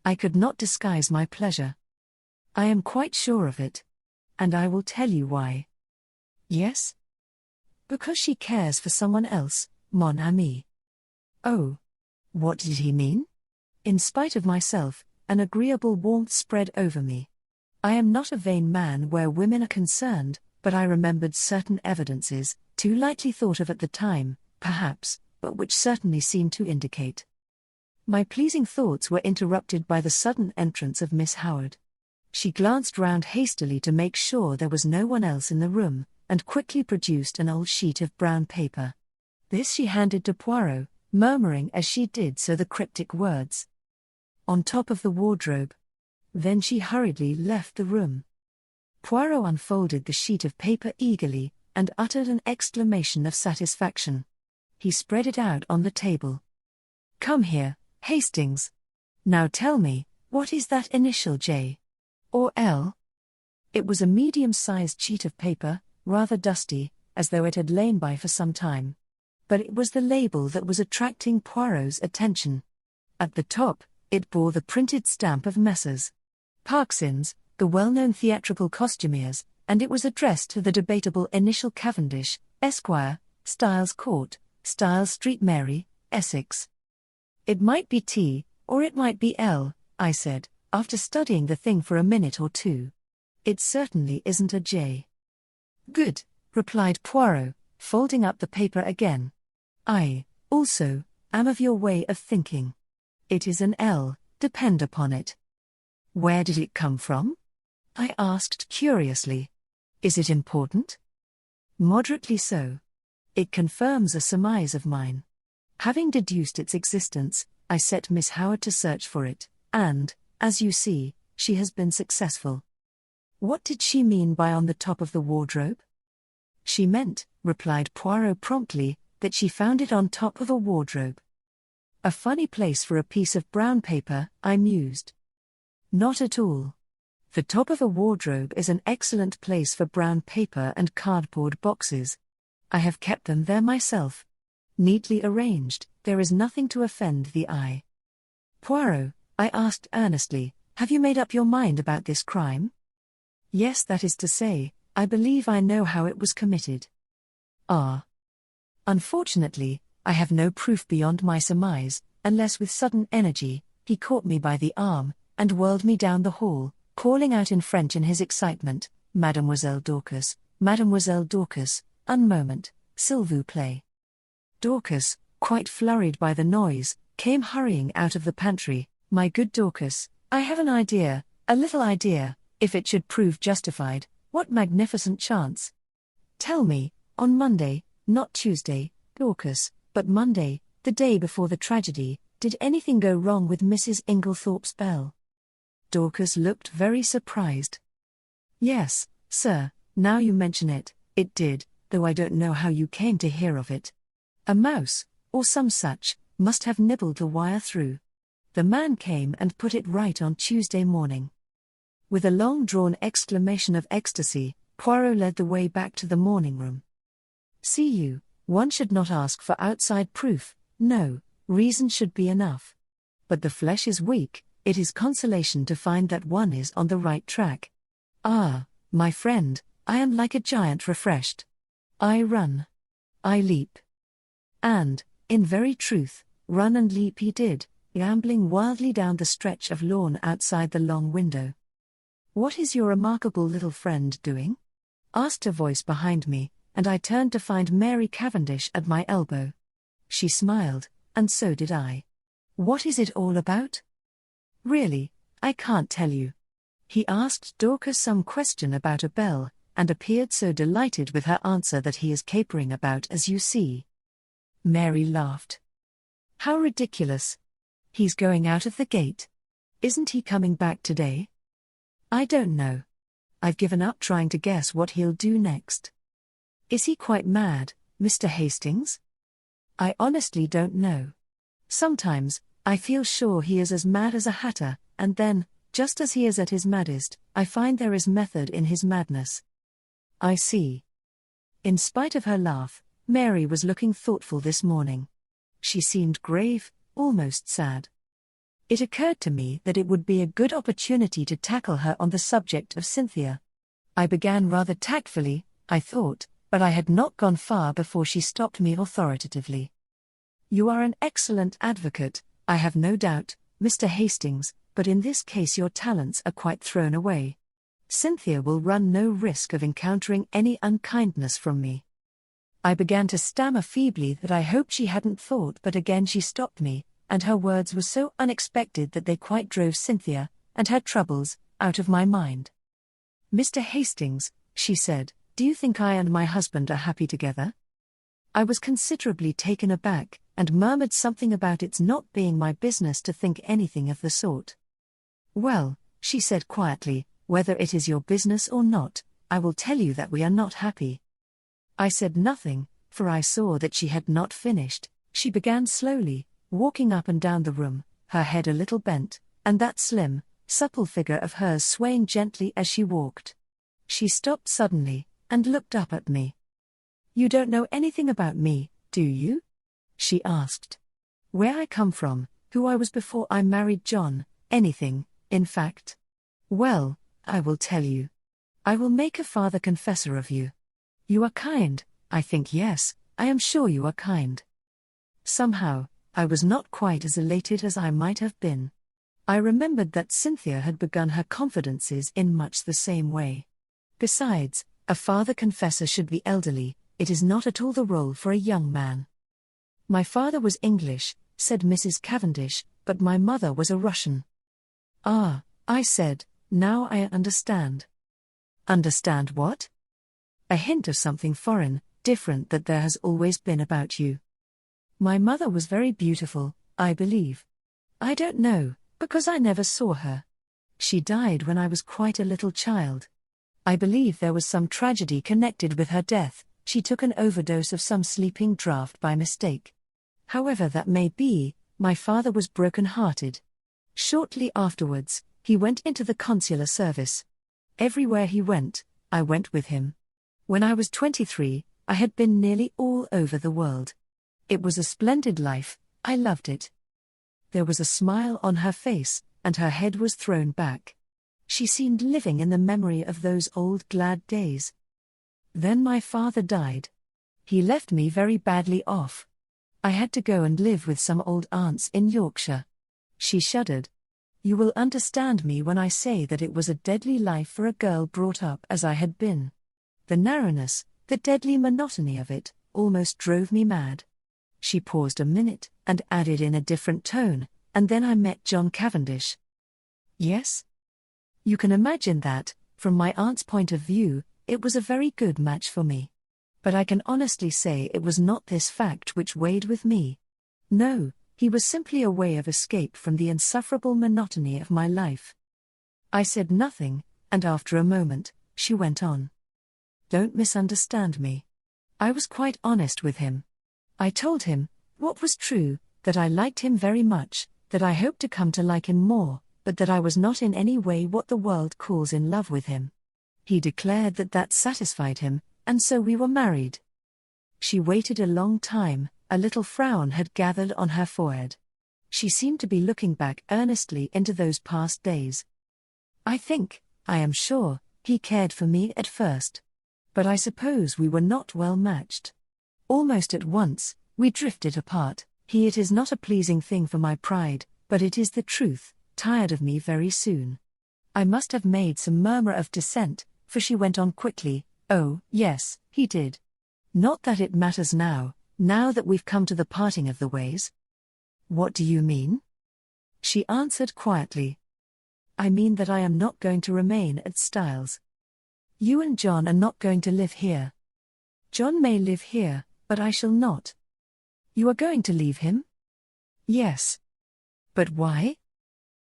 I could not disguise my pleasure. I am quite sure of it. And I will tell you why. Yes? Because she cares for someone else, mon ami. Oh. What did he mean? In spite of myself, an agreeable warmth spread over me. I am not a vain man where women are concerned, but I remembered certain evidences, too lightly thought of at the time, perhaps, but which certainly seemed to indicate. My pleasing thoughts were interrupted by the sudden entrance of Miss Howard. She glanced round hastily to make sure there was no one else in the room, and quickly produced an old sheet of brown paper. This she handed to Poirot, murmuring as she did so the cryptic words, "On top of the wardrobe." Then she hurriedly left the room. Poirot unfolded the sheet of paper eagerly, and uttered an exclamation of satisfaction. He spread it out on the table. "Come here, Hastings. Now tell me, what is that initial J? Or L?" It was a medium-sized sheet of paper, rather dusty, as though it had lain by for some time. But it was the label that was attracting Poirot's attention. At the top, it bore the printed stamp of Messrs. Parksins, the well-known theatrical costumiers, and it was addressed to the debatable initial Cavendish, Esquire, Styles Court, Styles Street, Mary, Essex. "It might be T, or it might be L," I said, after studying the thing for a minute or two. "It certainly isn't a J." "Good," replied Poirot, folding up the paper again. "I, also, am of your way of thinking. It is an L, depend upon it." "Where did it come from?" I asked curiously. "Is it important?" "Moderately so. It confirms a surmise of mine. Having deduced its existence, I set Miss Howard to search for it, and, as you see, she has been successful. What did she mean by on the top of the wardrobe? She meant, replied Poirot promptly, that she found it on top of a wardrobe. A funny place for a piece of brown paper, I mused. Not at all. The top of a wardrobe is an excellent place for brown paper and cardboard boxes. I have kept them there myself. Neatly arranged, there is nothing to offend the eye. Poirot, I asked earnestly, have you made up your mind about this crime? Yes, that is to say, I believe I know how it was committed. Ah. Unfortunately, I have no proof beyond my surmise, unless with sudden energy, he caught me by the arm, and whirled me down the hall, calling out in French in his excitement, Mademoiselle Dorcas, un moment, s'il vous plaît. Dorcas, quite flurried by the noise, came hurrying out of the pantry. My good Dorcas, I have an idea, a little idea, if it should prove justified, what magnificent chance. Tell me, on Monday, not Tuesday, Dorcas, but Monday, the day before the tragedy, did anything go wrong with Mrs. Inglethorpe's bell? Dorcas looked very surprised. Yes, sir, now you mention it, it did, though I don't know how you came to hear of it. A mouse, or some such, must have nibbled the wire through. The man came and put it right on Tuesday morning. With a long-drawn exclamation of ecstasy, Poirot led the way back to the morning room. See you, one should not ask for outside proof, no, reason should be enough. But the flesh is weak, it is consolation to find that one is on the right track. Ah, my friend, I am like a giant refreshed. I run. I leap. And, in very truth, run and leap he did, gambling wildly down the stretch of lawn outside the long window. What is your remarkable little friend doing? Asked a voice behind me, and I turned to find Mary Cavendish at my elbow. She smiled, and so did I. What is it all about? Really, I can't tell you. He asked Dorcas some question about a bell, and appeared so delighted with her answer that he is capering about as you see. Mary laughed. How ridiculous. He's going out of the gate. Isn't he coming back today? I don't know. I've given up trying to guess what he'll do next. Is he quite mad, Mr. Hastings? I honestly don't know. Sometimes, I feel sure he is as mad as a hatter, and then, just as he is at his maddest, I find there is method in his madness. I see. In spite of her laugh, Mary was looking thoughtful this morning. She seemed grave, almost sad. It occurred to me that it would be a good opportunity to tackle her on the subject of Cynthia. I began rather tactfully, I thought, but I had not gone far before she stopped me authoritatively. You are an excellent advocate, I have no doubt, Mr. Hastings, but in this case your talents are quite thrown away. Cynthia will run no risk of encountering any unkindness from me. I began to stammer feebly that I hoped she hadn't thought, but again she stopped me, and her words were so unexpected that they quite drove Cynthia, and her troubles, out of my mind. Mr. Hastings, she said, do you think I and my husband are happy together? I was considerably taken aback, and murmured something about its not being my business to think anything of the sort. Well, she said quietly, whether it is your business or not, I will tell you that we are not happy. I said nothing, for I saw that she had not finished. She began slowly, walking up and down the room, her head a little bent, and that slim, supple figure of hers swaying gently as she walked. She stopped suddenly, and looked up at me. You don't know anything about me, do you? She asked. Where I come from, who I was before I married John, anything, in fact. Well, I will tell you. I will make a father confessor of you. You are kind, I think. Yes, I am sure you are kind. Somehow, I was not quite as elated as I might have been. I remembered that Cynthia had begun her confidences in much the same way. Besides, a father confessor should be elderly, it is not at all the role for a young man. My father was English, said Mrs. Cavendish, but my mother was a Russian. Ah, I said, now I understand. Understand what? A hint of something foreign, different that there has always been about you. My mother was very beautiful, I believe. I don't know, because I never saw her. She died when I was quite a little child. I believe there was some tragedy connected with her death. She took an overdose of some sleeping draught by mistake. However that may be, my father was broken-hearted. Shortly afterwards, he went into the consular service. Everywhere he went, I went with him. When I was 23, I had been nearly all over the world. It was a splendid life, I loved it. There was a smile on her face, and her head was thrown back. She seemed living in the memory of those old glad days. Then my father died. He left me very badly off. I had to go and live with some old aunts in Yorkshire. She shuddered. You will understand me when I say that it was a deadly life for a girl brought up as I had been. The narrowness, the deadly monotony of it, almost drove me mad. She paused a minute, and added in a different tone, and then I met John Cavendish. Yes? You can imagine that, from my aunt's point of view, it was a very good match for me. But I can honestly say it was not this fact which weighed with me. No, he was simply a way of escape from the insufferable monotony of my life. I said nothing, and after a moment, she went on. Don't misunderstand me. I was quite honest with him. I told him, what was true, that I liked him very much, that I hoped to come to like him more, but that I was not in any way what the world calls in love with him. He declared that that satisfied him, and so we were married. She waited a long time, a little frown had gathered on her forehead. She seemed to be looking back earnestly into those past days. I am sure, he cared for me at first. But I suppose we were not well matched. Almost at once, we drifted apart. It is not a pleasing thing for my pride, but it is the truth, tired of me very soon. I must have made some murmur of dissent, for she went on quickly, oh, yes, he did. Not that it matters now that we've come to the parting of the ways. What do you mean? She answered quietly. I mean that I am not going to remain at Styles. You and John are not going to live here. John may live here, but I shall not. You are going to leave him? Yes. But why?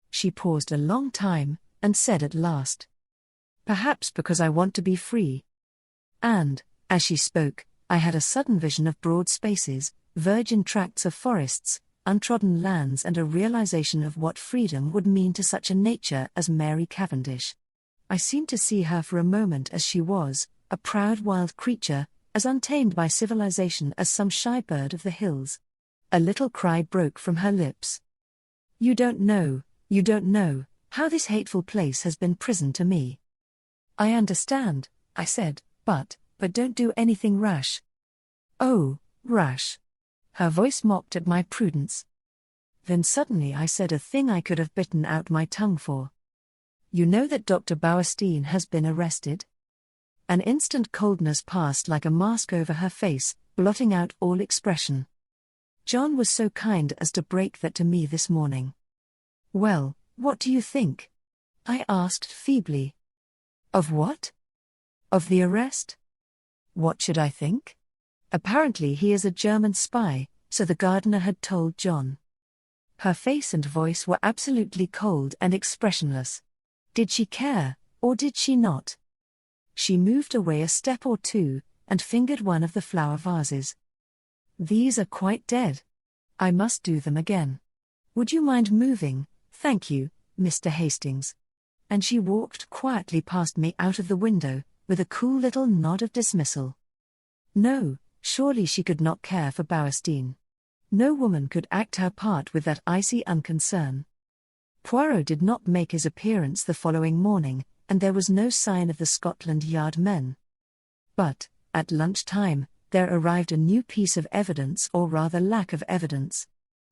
She paused a long time, and said at last. Perhaps because I want to be free. And, as she spoke, I had a sudden vision of broad spaces, virgin tracts of forests, untrodden lands, and a realization of what freedom would mean to such a nature as Mary Cavendish. I seemed to see her for a moment as she was, a proud wild creature, as untamed by civilization as some shy bird of the hills. A little cry broke from her lips. You don't know how this hateful place has been prison to me. I understand, I said, but don't do anything rash. Oh, rash. Her voice mocked at my prudence. Then suddenly I said a thing I could have bitten out my tongue for. You know that Dr. Bauerstein has been arrested? An instant coldness passed like a mask over her face, blotting out all expression. John was so kind as to break that to me this morning. Well, what do you think? I asked feebly. Of what? Of the arrest? What should I think? Apparently he is a German spy, so the gardener had told John. Her face and voice were absolutely cold and expressionless. Did she care, or did she not? She moved away a step or two, and fingered one of the flower vases. These are quite dead. I must do them again. Would you mind moving? Thank you, Mr. Hastings. And she walked quietly past me out of the window, with a cool little nod of dismissal. No, surely she could not care for Bauerstein. No woman could act her part with that icy unconcern. Poirot did not make his appearance the following morning, and there was no sign of the Scotland Yard men. But, at lunchtime, there arrived a new piece of evidence, or rather lack of evidence.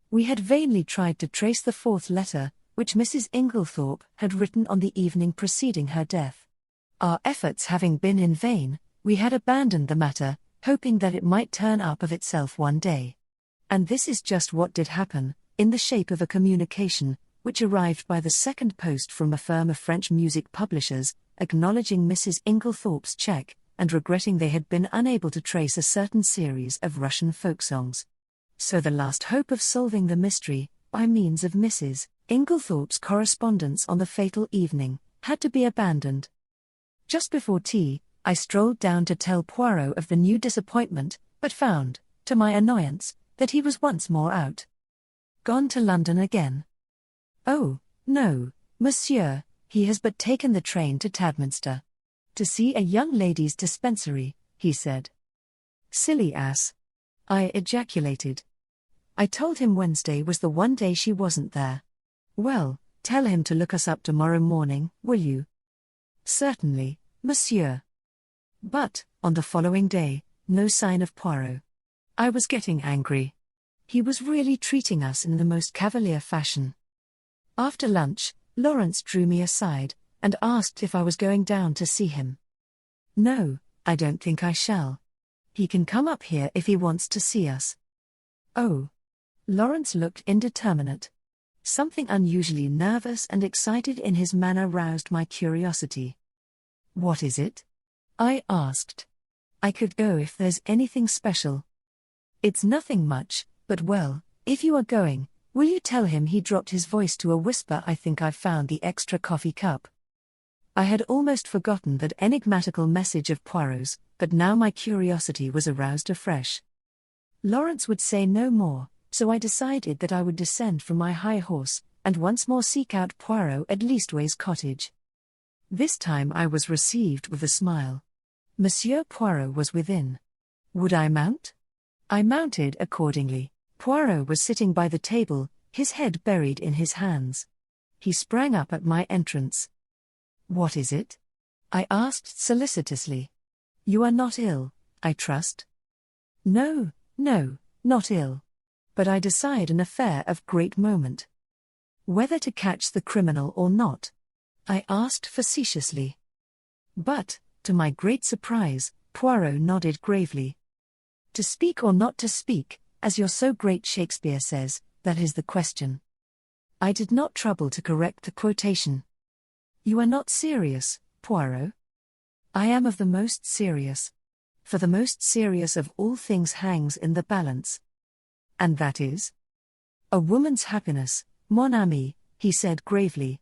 We had vainly tried to trace the fourth letter, which Mrs. Inglethorp had written on the evening preceding her death. Our efforts having been in vain, we had abandoned the matter, hoping that it might turn up of itself one day. And this is just what did happen, in the shape of a communication, which arrived by the second post from a firm of French music publishers, acknowledging Mrs. Inglethorpe's cheque, and regretting they had been unable to trace a certain series of Russian folk songs. So the last hope of solving the mystery, by means of Mrs. Inglethorp's correspondence on the fatal evening, had to be abandoned. Just before tea, I strolled down to tell Poirot of the new disappointment, but found, to my annoyance, that he was once more out. Gone to London again. Oh, no, monsieur, he has but taken the train to Tadminster. To see a young ladies' dispensary, he said. Silly ass! I ejaculated. I told him Wednesday was the one day she wasn't there. Well, tell him to look us up tomorrow morning, will you? Certainly, monsieur. But, on the following day, no sign of Poirot. I was getting angry. He was really treating us in the most cavalier fashion. After lunch, Lawrence drew me aside, and asked if I was going down to see him. No, I don't think I shall. He can come up here if he wants to see us. Oh. Lawrence looked indeterminate. Something unusually nervous and excited in his manner roused my curiosity. What is it? I asked. I could go if there's anything special. It's nothing much, but well, if you are going, will you tell him? He dropped his voice to a whisper. I think I've found the extra coffee cup. I had almost forgotten that enigmatical message of Poirot's, but now my curiosity was aroused afresh. Lawrence would say no more, so I decided that I would descend from my high horse, and once more seek out Poirot at Leastways Cottage. This time I was received with a smile. Monsieur Poirot was within. Would I mount? I mounted accordingly. Poirot was sitting by the table, his head buried in his hands. He sprang up at my entrance. What is it? I asked solicitously. You are not ill, I trust? No, not ill. But I decide an affair of great moment. Whether to catch the criminal or not? I asked facetiously. But, to my great surprise, Poirot nodded gravely. To speak or not to speak, as your so great Shakespeare says, that is the question. I did not trouble to correct the quotation. You are not serious, Poirot? I am of the most serious. For the most serious of all things hangs in the balance. And that is? A woman's happiness, mon ami, he said gravely.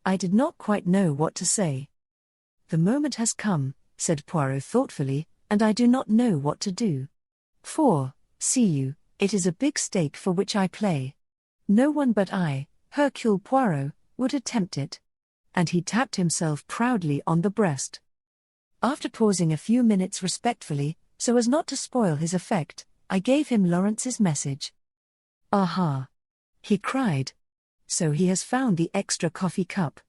I did not quite know what to say. The moment has come, said Poirot thoughtfully, and I do not know what to do. For, see you, it is a big stake for which I play. No one but I, Hercule Poirot, would attempt it. And he tapped himself proudly on the breast. After pausing a few minutes respectfully, so as not to spoil his effect, I gave him Lawrence's message. Aha! He cried. So he has found the extra coffee cup.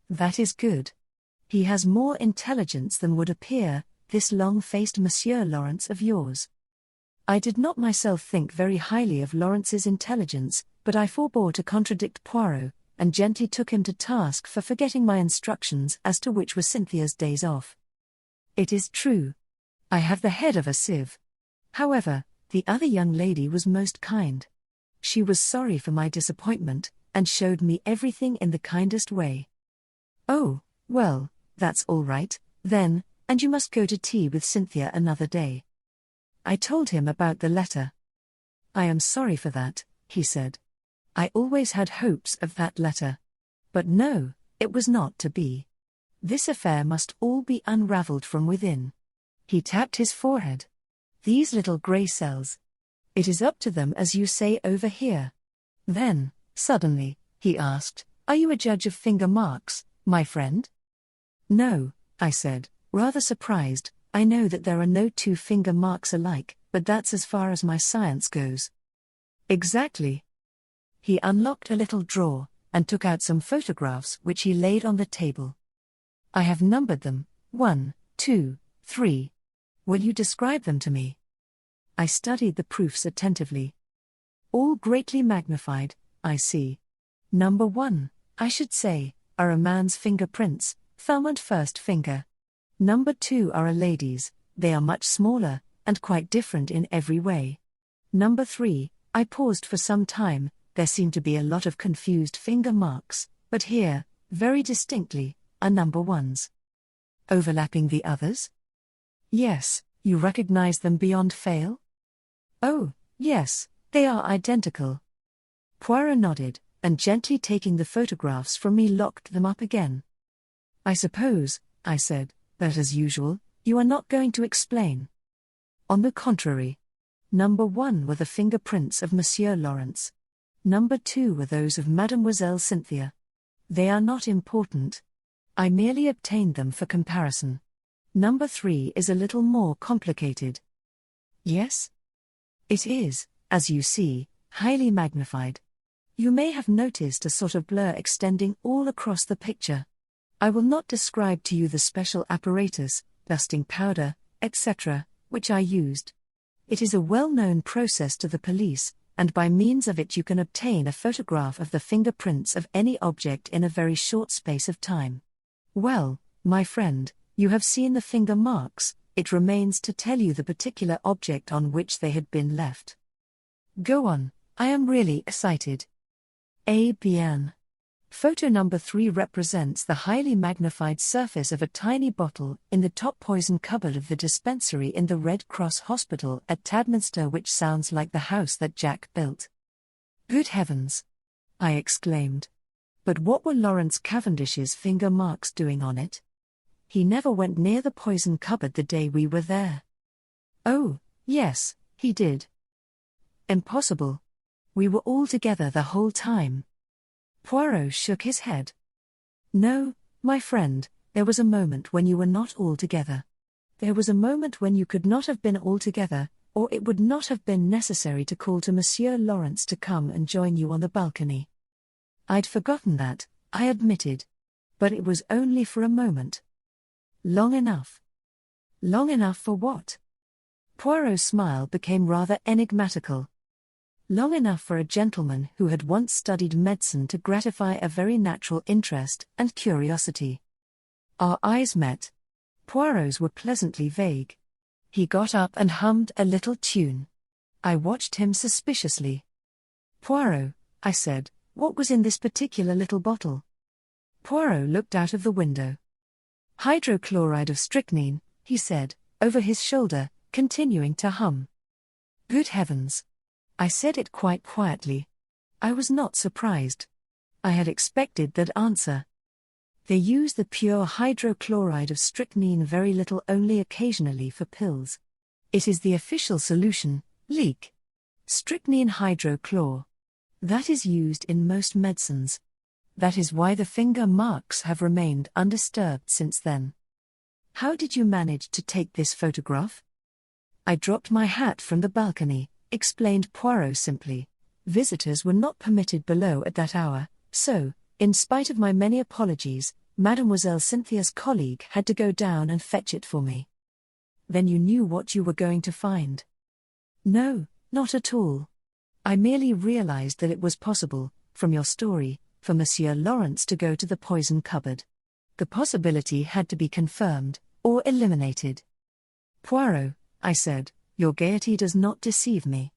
That is good. He has more intelligence than would appear, this long-faced Monsieur Lawrence of yours. I did not myself think very highly of Lawrence's intelligence, but I forbore to contradict Poirot, and gently took him to task for forgetting my instructions as to which were Cynthia's days off. It is true. I have the head of a sieve. However, the other young lady was most kind. She was sorry for my disappointment, and showed me everything in the kindest way. Oh, well, that's all right, then, and you must go to tea with Cynthia another day. I told him about the letter. I am sorry for that, he said. I always had hopes of that letter. But no, it was not to be. This affair must all be unravelled from within. He tapped his forehead. These little grey cells. It is up to them as you say over here. Then, suddenly, he asked, are you a judge of finger marks, my friend? No, I said, rather surprised. I know that there are no two finger marks alike, but that's as far as my science goes. Exactly. He unlocked a little drawer, and took out some photographs which he laid on the table. I have numbered them, 1, 2, 3. Will you describe them to me? I studied the proofs attentively. All greatly magnified, I see. Number 1, I should say, are a man's fingerprints, thumb and first finger. Number 2 are a lady's, they are much smaller, and quite different in every way. Number 3, I paused for some time, there seemed to be a lot of confused finger marks, but here, very distinctly, are number 1s. Overlapping the others? Yes, you recognize them beyond fail? Oh, yes, they are identical. Poirot nodded, and gently taking the photographs from me locked them up again. I suppose, I said, that as usual, you are not going to explain. On the contrary. Number 1 were the fingerprints of Monsieur Lawrence. Number 2 were those of Mademoiselle Cynthia. They are not important. I merely obtained them for comparison. Number 3 is a little more complicated. Yes? It is, as you see, highly magnified. You may have noticed a sort of blur extending all across the picture. I will not describe to you the special apparatus, dusting powder, etc., which I used. It is a well-known process to the police, and by means of it you can obtain a photograph of the fingerprints of any object in a very short space of time. Well, my friend, you have seen the finger marks, it remains to tell you the particular object on which they had been left. Go on, I am really excited. Bien. Photo number 3 represents the highly magnified surface of a tiny bottle in the top poison cupboard of the dispensary in the Red Cross Hospital at Tadminster, which sounds like the house that Jack built. Good heavens! I exclaimed. But what were Lawrence Cavendish's finger marks doing on it? He never went near the poison cupboard the day we were there. Oh, yes, he did. Impossible. We were all together the whole time. Poirot shook his head. No, my friend, there was a moment when you were not all together. There was a moment when you could not have been all together, or it would not have been necessary to call to Monsieur Lawrence to come and join you on the balcony. I'd forgotten that, I admitted. But it was only for a moment. Long enough. Long enough for what? Poirot's smile became rather enigmatical. Long enough for a gentleman who had once studied medicine to gratify a very natural interest and curiosity. Our eyes met. Poirot's were pleasantly vague. He got up and hummed a little tune. I watched him suspiciously. Poirot, I said, what was in this particular little bottle? Poirot looked out of the window. Hydrochloride of strychnine, he said, over his shoulder, continuing to hum. Good heavens! I said it quite quietly. I was not surprised. I had expected that answer. They use the pure hydrochloride of strychnine very little, only occasionally for pills. It is the official solution, leek. Strychnine hydrochlor. That is used in most medicines. That is why the finger marks have remained undisturbed since then. How did you manage to take this photograph? I dropped my hat from the balcony, explained Poirot simply. Visitors were not permitted below at that hour, so, in spite of my many apologies, Mademoiselle Cynthia's colleague had to go down and fetch it for me. Then you knew what you were going to find? No, not at all. I merely realized that it was possible, from your story, for Monsieur Lawrence to go to the poison cupboard. The possibility had to be confirmed, or eliminated. Poirot, I said, your gaiety does not deceive me.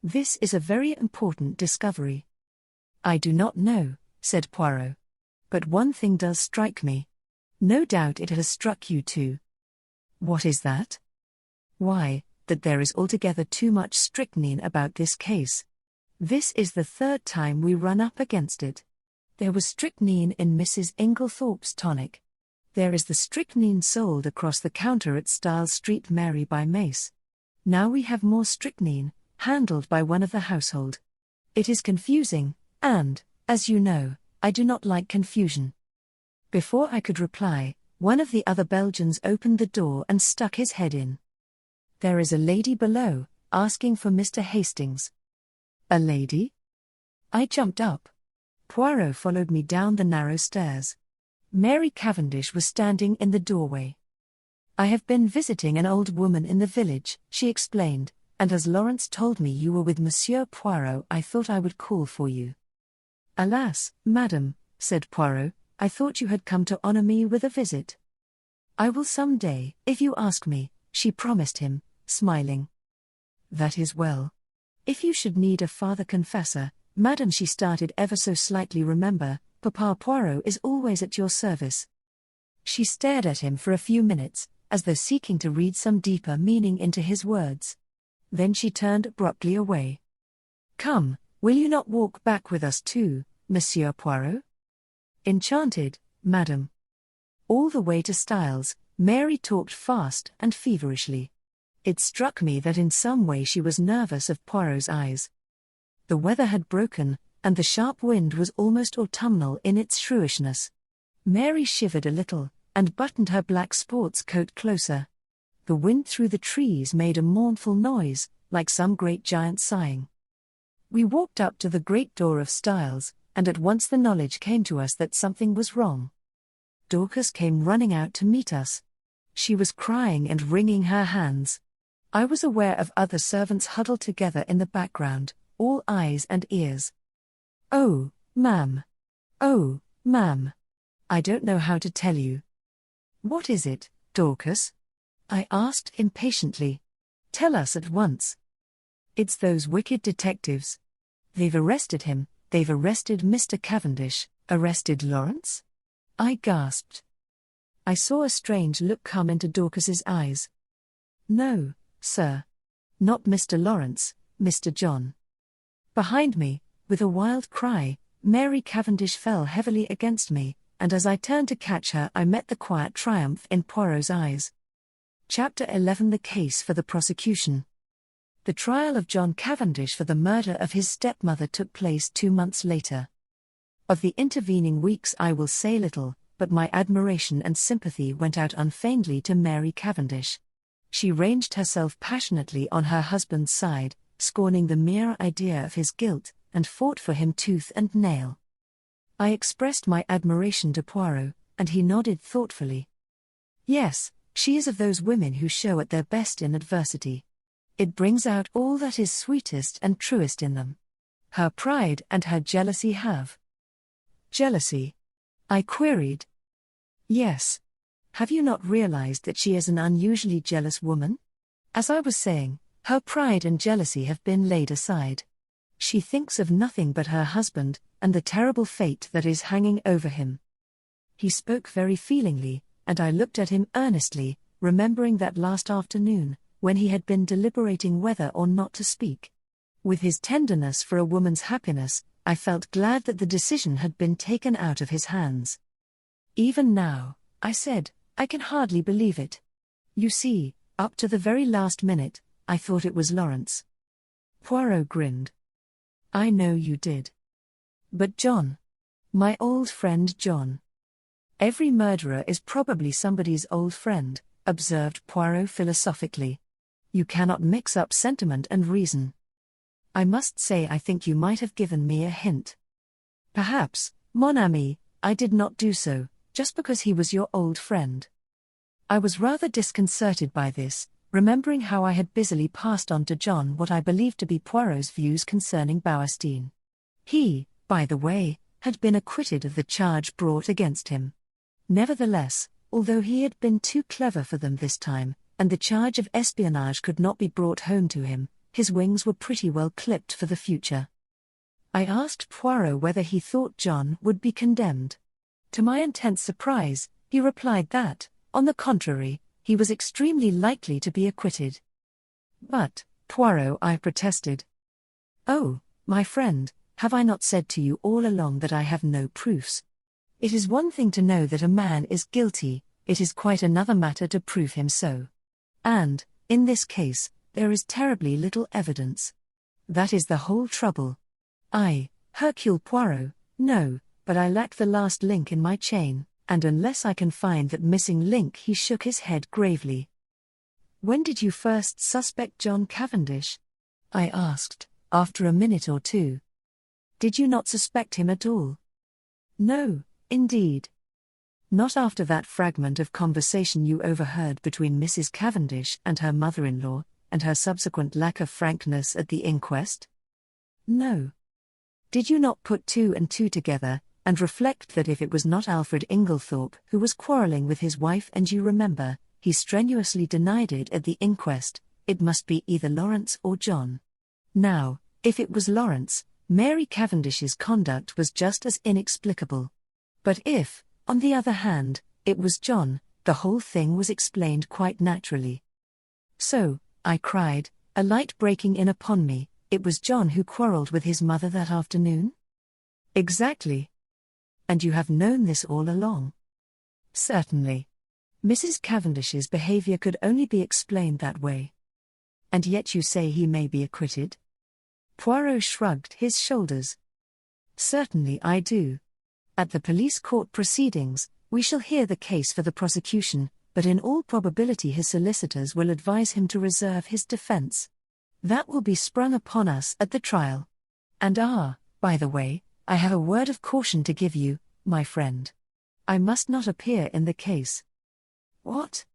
This is a very important discovery. I do not know, said Poirot. But one thing does strike me. No doubt it has struck you too. What is that? Why, that there is altogether too much strychnine about this case. This is the third time we run up against it. There was strychnine in Mrs. Inglethorp's tonic. There is the strychnine sold across the counter at Stiles Street Mary by Mace. Now we have more strychnine, handled by one of the household. It is confusing, and, as you know, I do not like confusion. Before I could reply, one of the other Belgians opened the door and stuck his head in. There is a lady below, asking for Mr. Hastings. A lady? I jumped up. Poirot followed me down the narrow stairs. Mary Cavendish was standing in the doorway. I have been visiting an old woman in the village, she explained, and as Lawrence told me you were with Monsieur Poirot, I thought I would call for you. Alas, madam, said Poirot, I thought you had come to honor me with a visit. I will some day, if you ask me, she promised him, smiling. That is well. If you should need a father confessor, madam, she started ever so slightly, remember, Papa Poirot is always at your service. She stared at him for a few minutes, as though seeking to read some deeper meaning into his words. Then she turned abruptly away. "Come, will you not walk back with us too, Monsieur Poirot?" "Enchanted, madam." All the way to Styles, Mary talked fast and feverishly. It struck me that in some way she was nervous of Poirot's eyes. The weather had broken, and the sharp wind was almost autumnal in its shrewishness. Mary shivered a little, and buttoned her black sports coat closer. The wind through the trees made a mournful noise, like some great giant sighing. We walked up to the great door of Styles, and at once the knowledge came to us that something was wrong. Dorcas came running out to meet us. She was crying and wringing her hands. I was aware of other servants huddled together in the background, all eyes and ears. "Oh, ma'am. Oh, ma'am. I don't know how to tell you." "What is it, Dorcas?" I asked impatiently. "Tell us at once." "It's those wicked detectives. They've arrested him, they've arrested Mr. Cavendish." "Arrested Lawrence?" I gasped. I saw a strange look come into Dorcas's eyes. "No, sir. Not Mr. Lawrence, Mr. John." Behind me, with a wild cry, Mary Cavendish fell heavily against me, and as I turned to catch her I met the quiet triumph in Poirot's eyes. Chapter 11: The Case for the Prosecution. The trial of John Cavendish for the murder of his stepmother took place 2 months later. Of the intervening weeks I will say little, but my admiration and sympathy went out unfeignedly to Mary Cavendish. She ranged herself passionately on her husband's side, scorning the mere idea of his guilt, and fought for him tooth and nail. I expressed my admiration to Poirot, and he nodded thoughtfully. "Yes, she is of those women who show at their best in adversity. It brings out all that is sweetest and truest in them. Her pride and her jealousy have." "Jealousy?" I queried. "Yes. Have you not realized that she is an unusually jealous woman? As I was saying, her pride and jealousy have been laid aside. She thinks of nothing but her husband, and the terrible fate that is hanging over him." He spoke very feelingly, and I looked at him earnestly, remembering that last afternoon, when he had been deliberating whether or not to speak. With his tenderness for a woman's happiness, I felt glad that the decision had been taken out of his hands. "Even now," I said, "I can hardly believe it. You see, up to the very last minute, I thought it was Lawrence." Poirot grinned. "I know you did. But John. My old friend John." "Every murderer is probably somebody's old friend," observed Poirot philosophically. "You cannot mix up sentiment and reason. I must say I think you might have given me a hint." "Perhaps, mon ami, I did not do so, just because he was your old friend." I was rather disconcerted by this, remembering how I had busily passed on to John what I believed to be Poirot's views concerning Bauerstein. He, by the way, had been acquitted of the charge brought against him. Nevertheless, although he had been too clever for them this time, and the charge of espionage could not be brought home to him, his wings were pretty well clipped for the future. I asked Poirot whether he thought John would be condemned. To my intense surprise, he replied that, on the contrary, he was extremely likely to be acquitted. "But, Poirot," I protested. "Oh, my friend, have I not said to you all along that I have no proofs? It is one thing to know that a man is guilty, it is quite another matter to prove him so. And, in this case, there is terribly little evidence. That is the whole trouble. Hercule Poirot, no, but I lack the last link in my chain, and unless I can find that missing link." He shook his head gravely. "When did you first suspect John Cavendish?" I asked, after a minute or two. "Did you not suspect him at all?" "No, indeed. Not after that fragment of conversation you overheard between Mrs. Cavendish and her mother-in-law, and her subsequent lack of frankness at the inquest?" "No." "Did you not put 2 and 2 together, and reflect that if it was not Alfred Inglethorp who was quarrelling with his wife, and you remember, he strenuously denied it at the inquest, it must be either Lawrence or John? Now, if it was Lawrence, Mary Cavendish's conduct was just as inexplicable. But if, on the other hand, it was John, The whole thing was explained quite naturally. "So," I cried, a light breaking in upon me, "it was John who quarrelled with his mother that afternoon?" "Exactly." "And you have known this all along?" "Certainly. Mrs. Cavendish's behaviour could only be explained that way." "And yet you say he may be acquitted?" Poirot shrugged his shoulders. "Certainly I do. At the police court proceedings, we shall hear the case for the prosecution, but in all probability his solicitors will advise him to reserve his defence. That will be sprung upon us at the trial. And by the way, I have a word of caution to give you, my friend. I must not appear in the case." "What?"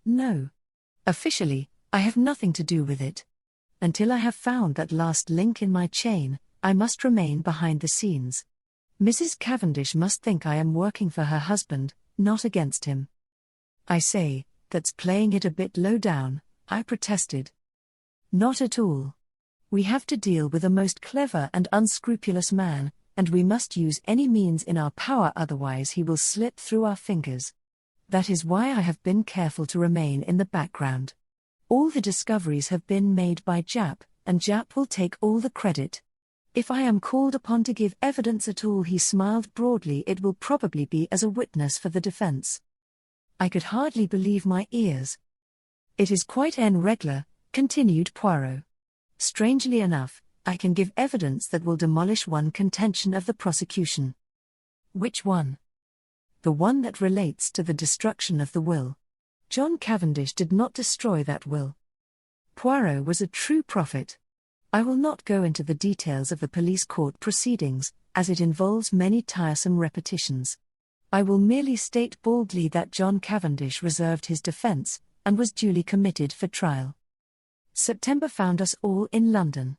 "No. Officially, I have nothing to do with it. Until I have found that last link in my chain, I must remain behind the scenes. Mrs. Cavendish must think I am working for her husband, not against him." "I say, that's playing it a bit low down," I protested. "Not at all. We have to deal with a most clever and unscrupulous man, and we must use any means in our power, otherwise he will slip through our fingers. That is why I have been careful to remain in the background. All the discoveries have been made by Jap, and Jap will take all the credit. If I am called upon to give evidence at all," he smiled broadly, "it will probably be as a witness for the defense." I could hardly believe my ears. "It is quite en règle," continued Poirot. "Strangely enough, I can give evidence that will demolish one contention of the prosecution." "Which one?" "The one that relates to the destruction of the will. John Cavendish did not destroy that will. Poirot was a true prophet. I will not go into the details of the police court proceedings, as it involves many tiresome repetitions. I will merely state baldly that John Cavendish reserved his defence, and was duly committed for trial. September found us all in London.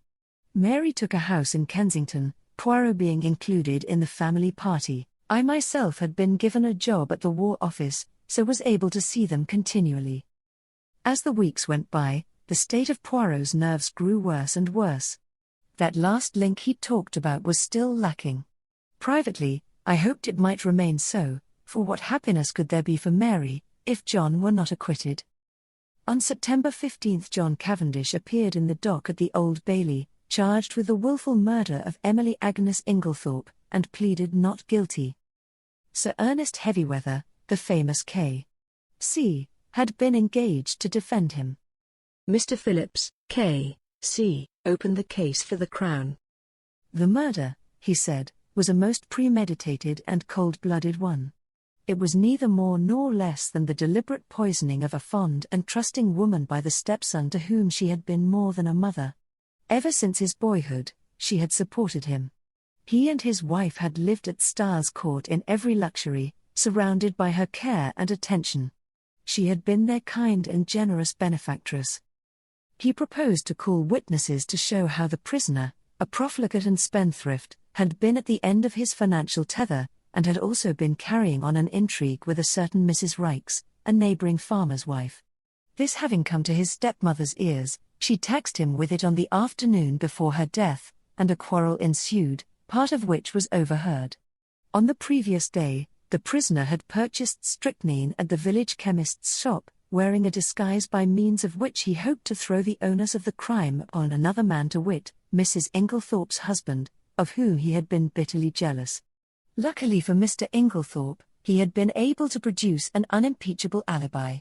Mary took a house in Kensington, Poirot being included in the family party. I myself had been given a job at the War Office, so was able to see them continually. As the weeks went by, the state of Poirot's nerves grew worse and worse. That last link he talked about was still lacking. Privately, I hoped it might remain so, for what happiness could there be for Mary, if John were not acquitted? On September 15 John Cavendish appeared in the dock at the Old Bailey, charged with the wilful murder of Emily Agnes Inglethorp, and pleaded not guilty. Sir Ernest Heavyweather, the famous K.C., had been engaged to defend him. Mr. Phillips, K.C., opened the case for the Crown. The murder, he said, was a most premeditated and cold-blooded one. It was neither more nor less than the deliberate poisoning of a fond and trusting woman by the stepson to whom she had been more than a mother. Ever since his boyhood, she had supported him. He and his wife had lived at Styles Court in every luxury, surrounded by her care and attention. She had been their kind and generous benefactress. He proposed to call witnesses to show how the prisoner, a profligate and spendthrift, had been at the end of his financial tether, and had also been carrying on an intrigue with a certain Mrs. Rikes, a neighbouring farmer's wife. This having come to his stepmother's ears, she taxed him with it on the afternoon before her death, and a quarrel ensued, part of which was overheard. On the previous day, the prisoner had purchased strychnine at the village chemist's shop, wearing a disguise by means of which he hoped to throw the onus of the crime upon another man, to wit, Mrs. Inglethorpe's husband, of whom he had been bitterly jealous. Luckily for Mr. Inglethorpe, he had been able to produce an unimpeachable alibi.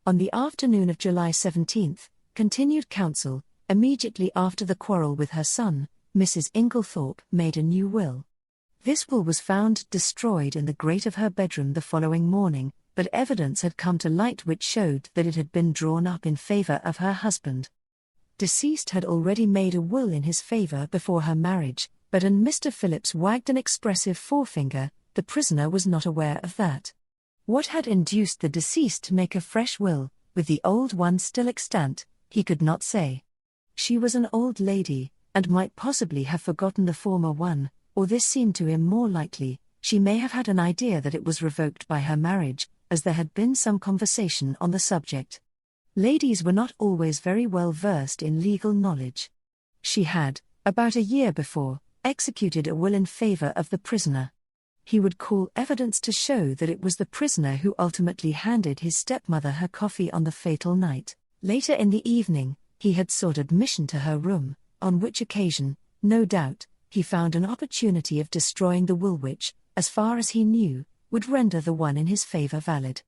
On the afternoon of July 17, continued counsel, immediately after the quarrel with her son, Mrs. Inglethorpe made a new will. This will was found destroyed in the grate of her bedroom the following morning, but evidence had come to light which showed that it had been drawn up in favour of her husband. Deceased had already made a will in his favour before her marriage, but and Mr. Phillips wagged an expressive forefinger, the prisoner was not aware of that. What had induced the deceased to make a fresh will, with the old one still extant, he could not say. She was an old lady, and might possibly have forgotten the former one, or this seemed to him more likely, she may have had an idea that it was revoked by her marriage, as there had been some conversation on the subject. Ladies were not always very well versed in legal knowledge. She had, about a year before, executed a will in favour of the prisoner. He would call evidence to show that it was the prisoner who ultimately handed his stepmother her coffee on the fatal night. Later in the evening, he had sought admission to her room, on which occasion, no doubt, he found an opportunity of destroying the will which, as far as he knew, would render the one in his favor valid.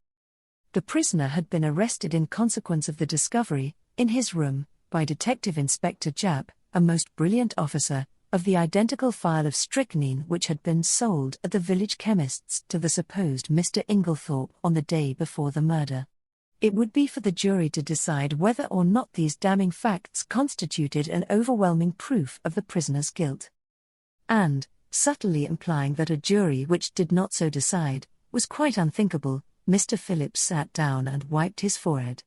The prisoner had been arrested in consequence of the discovery, in his room, by Detective Inspector Japp, a most brilliant officer, of the identical phial of strychnine which had been sold at the village chemist's to the supposed Mr. Inglethorp on the day before the murder. It would be for the jury to decide whether or not these damning facts constituted an overwhelming proof of the prisoner's guilt. And, subtly implying that a jury which did not so decide, was quite unthinkable, Mr. Phillips sat down and wiped his forehead.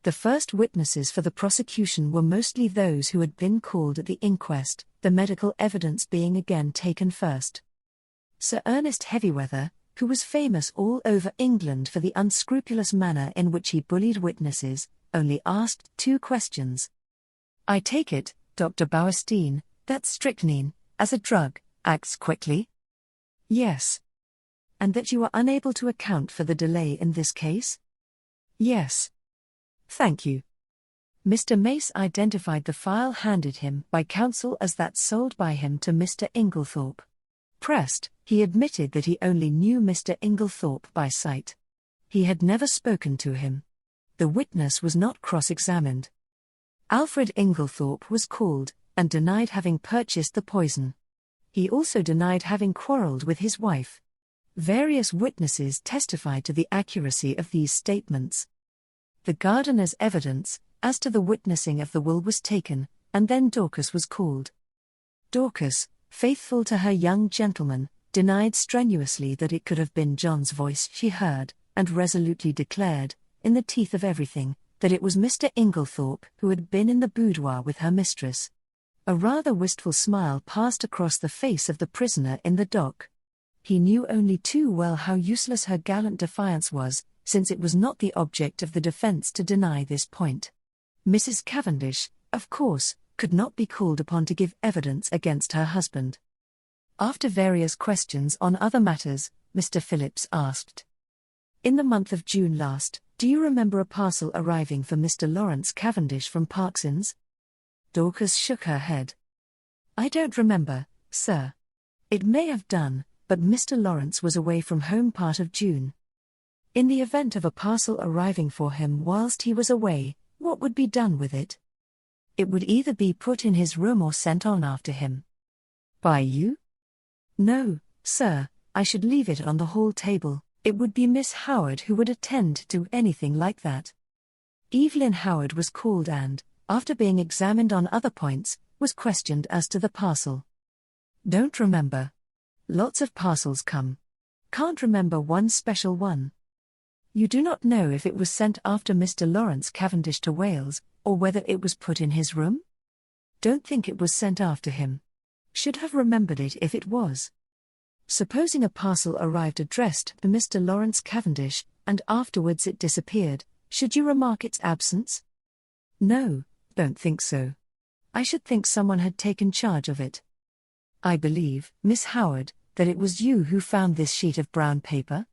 The first witnesses for the prosecution were mostly those who had been called at the inquest, the medical evidence being again taken first. Sir Ernest Heavyweather, who was famous all over England for the unscrupulous manner in which he bullied witnesses, only asked 2 questions. "I take it, Dr. Bauerstein, that strychnine, as a drug, acts quickly?" "Yes." "And that you are unable to account for the delay in this case?" "Yes." "Thank you." Mr. Mace identified the phial handed him by counsel as that sold by him to Mr. Inglethorp. Pressed, he admitted that he only knew Mr. Inglethorp by sight. He had never spoken to him. The witness was not cross-examined. Alfred Inglethorp was called, and denied having purchased the poison. He also denied having quarreled with his wife. Various witnesses testified to the accuracy of these statements. The gardener's evidence, as to the witnessing of the will was taken, and then Dorcas was called. Dorcas, faithful to her young gentleman, denied strenuously that it could have been John's voice she heard, and resolutely declared, in the teeth of everything, that it was Mr. Inglethorp who had been in the boudoir with her mistress. A rather wistful smile passed across the face of the prisoner in the dock. He knew only too well how useless her gallant defiance was, since it was not the object of the defense to deny this point. Mrs. Cavendish, of course, could not be called upon to give evidence against her husband. After various questions on other matters, Mr. Phillips asked, "In the month of June last, do you remember a parcel arriving for Mr. Lawrence Cavendish from Parkson's?" Dorcas shook her head. "I don't remember, sir. It may have done, but Mr. Lawrence was away from home part of June. In the event of a parcel arriving for him whilst he was away, what would be done with it?" "It would either be put in his room or sent on after him." "By you?" "No, sir, I should leave it on the hall table. It would be Miss Howard who would attend to anything like that." Evelyn Howard was called and, after being examined on other points, was questioned as to the parcel. "Don't remember. Lots of parcels come. Can't remember one special one." "You do not know if it was sent after Mr. Lawrence Cavendish to Wales, or whether it was put in his room?" "Don't think it was sent after him. Should have remembered it if it was." "Supposing a parcel arrived addressed to Mr. Lawrence Cavendish, and afterwards it disappeared, should you remark its absence?" "No, don't think so. I should think someone had taken charge of it." "I believe, Miss Howard, that it was you who found this sheet of brown paper?"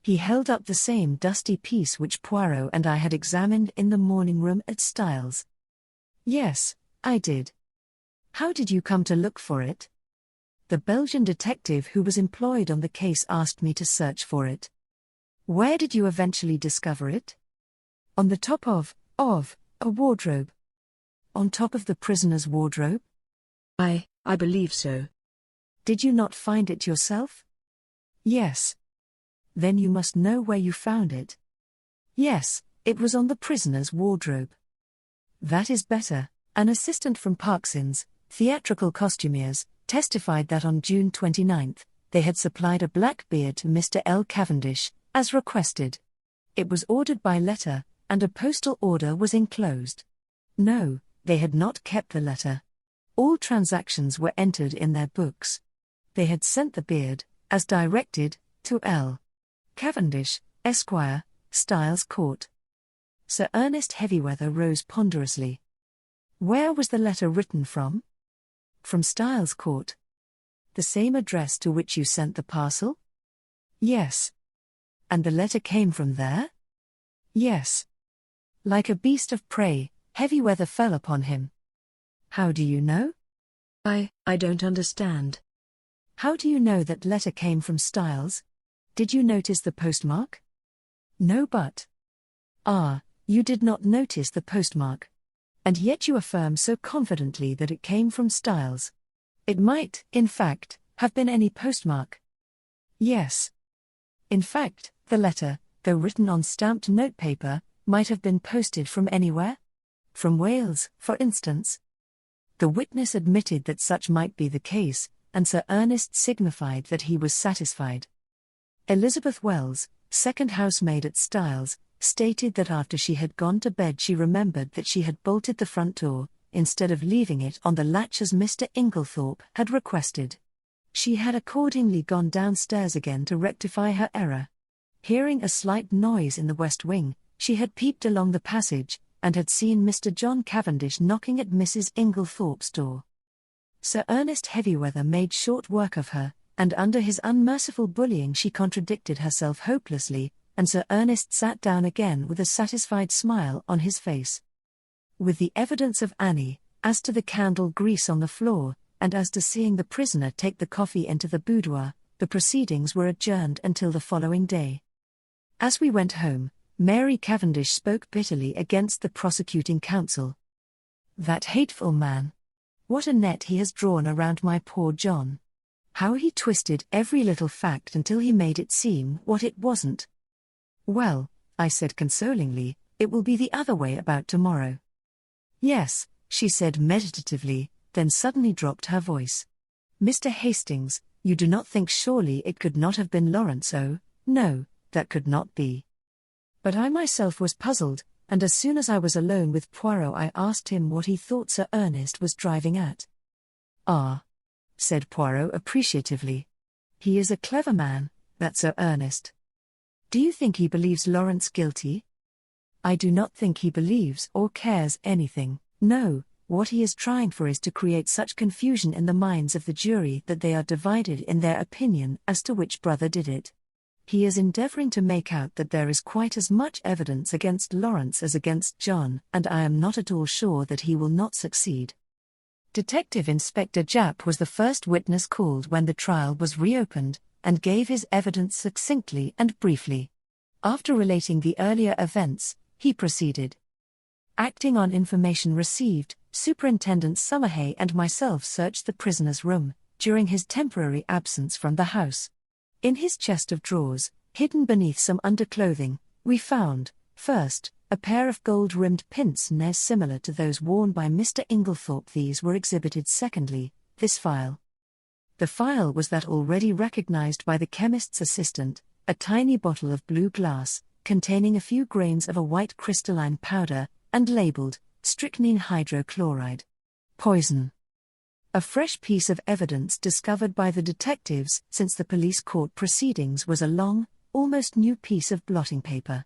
He held up the same dusty piece which Poirot and I had examined in the morning room at Styles. "Yes, I did." "How did you come to look for it?" "The Belgian detective who was employed on the case asked me to search for it." "Where did you eventually discover it?" "On the top of a wardrobe." "On top of the prisoner's wardrobe?" I believe so." "Did you not find it yourself?" "Yes." "Then you must know where you found it." "Yes, it was on the prisoner's wardrobe." "That is better." An assistant from Parkson's, theatrical costumiers, testified that on June 29, they had supplied a black beard to Mr. L. Cavendish, as requested. It was ordered by letter, and a postal order was enclosed. No, they had not kept the letter. All transactions were entered in their books. They had sent the beard, as directed, to L. Cavendish, Esquire, Styles Court. Sir Ernest Heavyweather rose ponderously. "Where was the letter written from?" "From Styles Court." the same address to which you sent the parcel? Yes. And the letter came from there? Yes. Like a beast of prey, heavy weather fell upon him. How do you know? I don't understand. How do you know that letter came from Styles? Did you notice the postmark? No, but. Ah, you did not notice the postmark. And yet you affirm so confidently that it came from Styles. It might, in fact, have been any postmark. Yes. In fact, the letter, though written on stamped notepaper, might have been posted from anywhere? From Wales, for instance. The witness admitted that such might be the case, and Sir Ernest signified that he was satisfied. Elizabeth Wells, second housemaid at Styles, stated that after she had gone to bed she remembered that she had bolted the front door, instead of leaving it on the latch as Mr. Inglethorp had requested. She had accordingly gone downstairs again to rectify her error. Hearing a slight noise in the west wing, she had peeped along the passage, and had seen Mr. John Cavendish knocking at Mrs. Inglethorpe's door. Sir Ernest Heavyweather made short work of her, and under his unmerciful bullying she contradicted herself hopelessly, and Sir Ernest sat down again with a satisfied smile on his face. With the evidence of Annie, as to the candle grease on the floor, and as to seeing the prisoner take the coffee into the boudoir, the proceedings were adjourned until the following day. As we went home, Mary Cavendish spoke bitterly against the prosecuting counsel. That hateful man! What a net he has drawn around my poor John! How he twisted every little fact until he made it seem what it wasn't. Well, I said consolingly, it will be the other way about tomorrow. Yes, she said meditatively, then suddenly dropped her voice. Mr. Hastings, you do not think surely it could not have been Lawrence? Oh, no, that could not be. But I myself was puzzled, and as soon as I was alone with Poirot I asked him what he thought Sir Ernest was driving at. Ah, said Poirot appreciatively. He is a clever man, that Sir Ernest. Do you think he believes Lawrence guilty? I do not think he believes or cares anything. No, what he is trying for is to create such confusion in the minds of the jury that they are divided in their opinion as to which brother did it. He is endeavoring to make out that there is quite as much evidence against Lawrence as against John, and I am not at all sure that he will not succeed. Detective Inspector Japp was the first witness called when the trial was reopened, and gave his evidence succinctly and briefly. After relating the earlier events, he proceeded. Acting on information received, Superintendent Summerhay and myself searched the prisoner's room, during his temporary absence from the house. In his chest of drawers, hidden beneath some underclothing, we found, first, a pair of gold-rimmed pince-nez similar to those worn by Mr. Inglethorpe. These were exhibited. Secondly, this file. The file was that already recognized by the chemist's assistant, a tiny bottle of blue glass, containing a few grains of a white crystalline powder, and labeled, strychnine hydrochloride. Poison. A fresh piece of evidence discovered by the detectives since the police court proceedings was a long, almost new piece of blotting paper.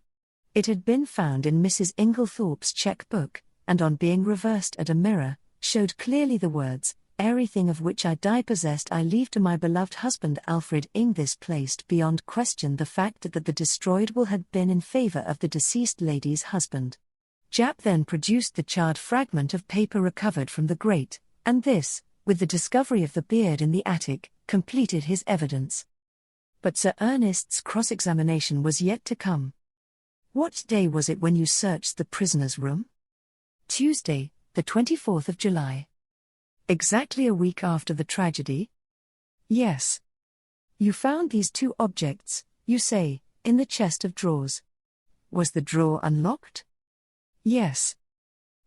It had been found in Mrs. Inglethorpe's cheque-book, and on being reversed at a mirror, showed clearly the words, "Everything of which I die possessed I leave to my beloved husband Alfred." In this placed beyond question the fact that the destroyed will had been in favour of the deceased lady's husband. Japp then produced the charred fragment of paper recovered from the grate, and this, with the discovery of the beard in the attic, completed his evidence. But Sir Ernest's cross-examination was yet to come. What day was it when you searched the prisoner's room? Tuesday, the 24th of July. Exactly a week after the tragedy? Yes. You found these two objects, you say, in the chest of drawers. Was the drawer unlocked? Yes.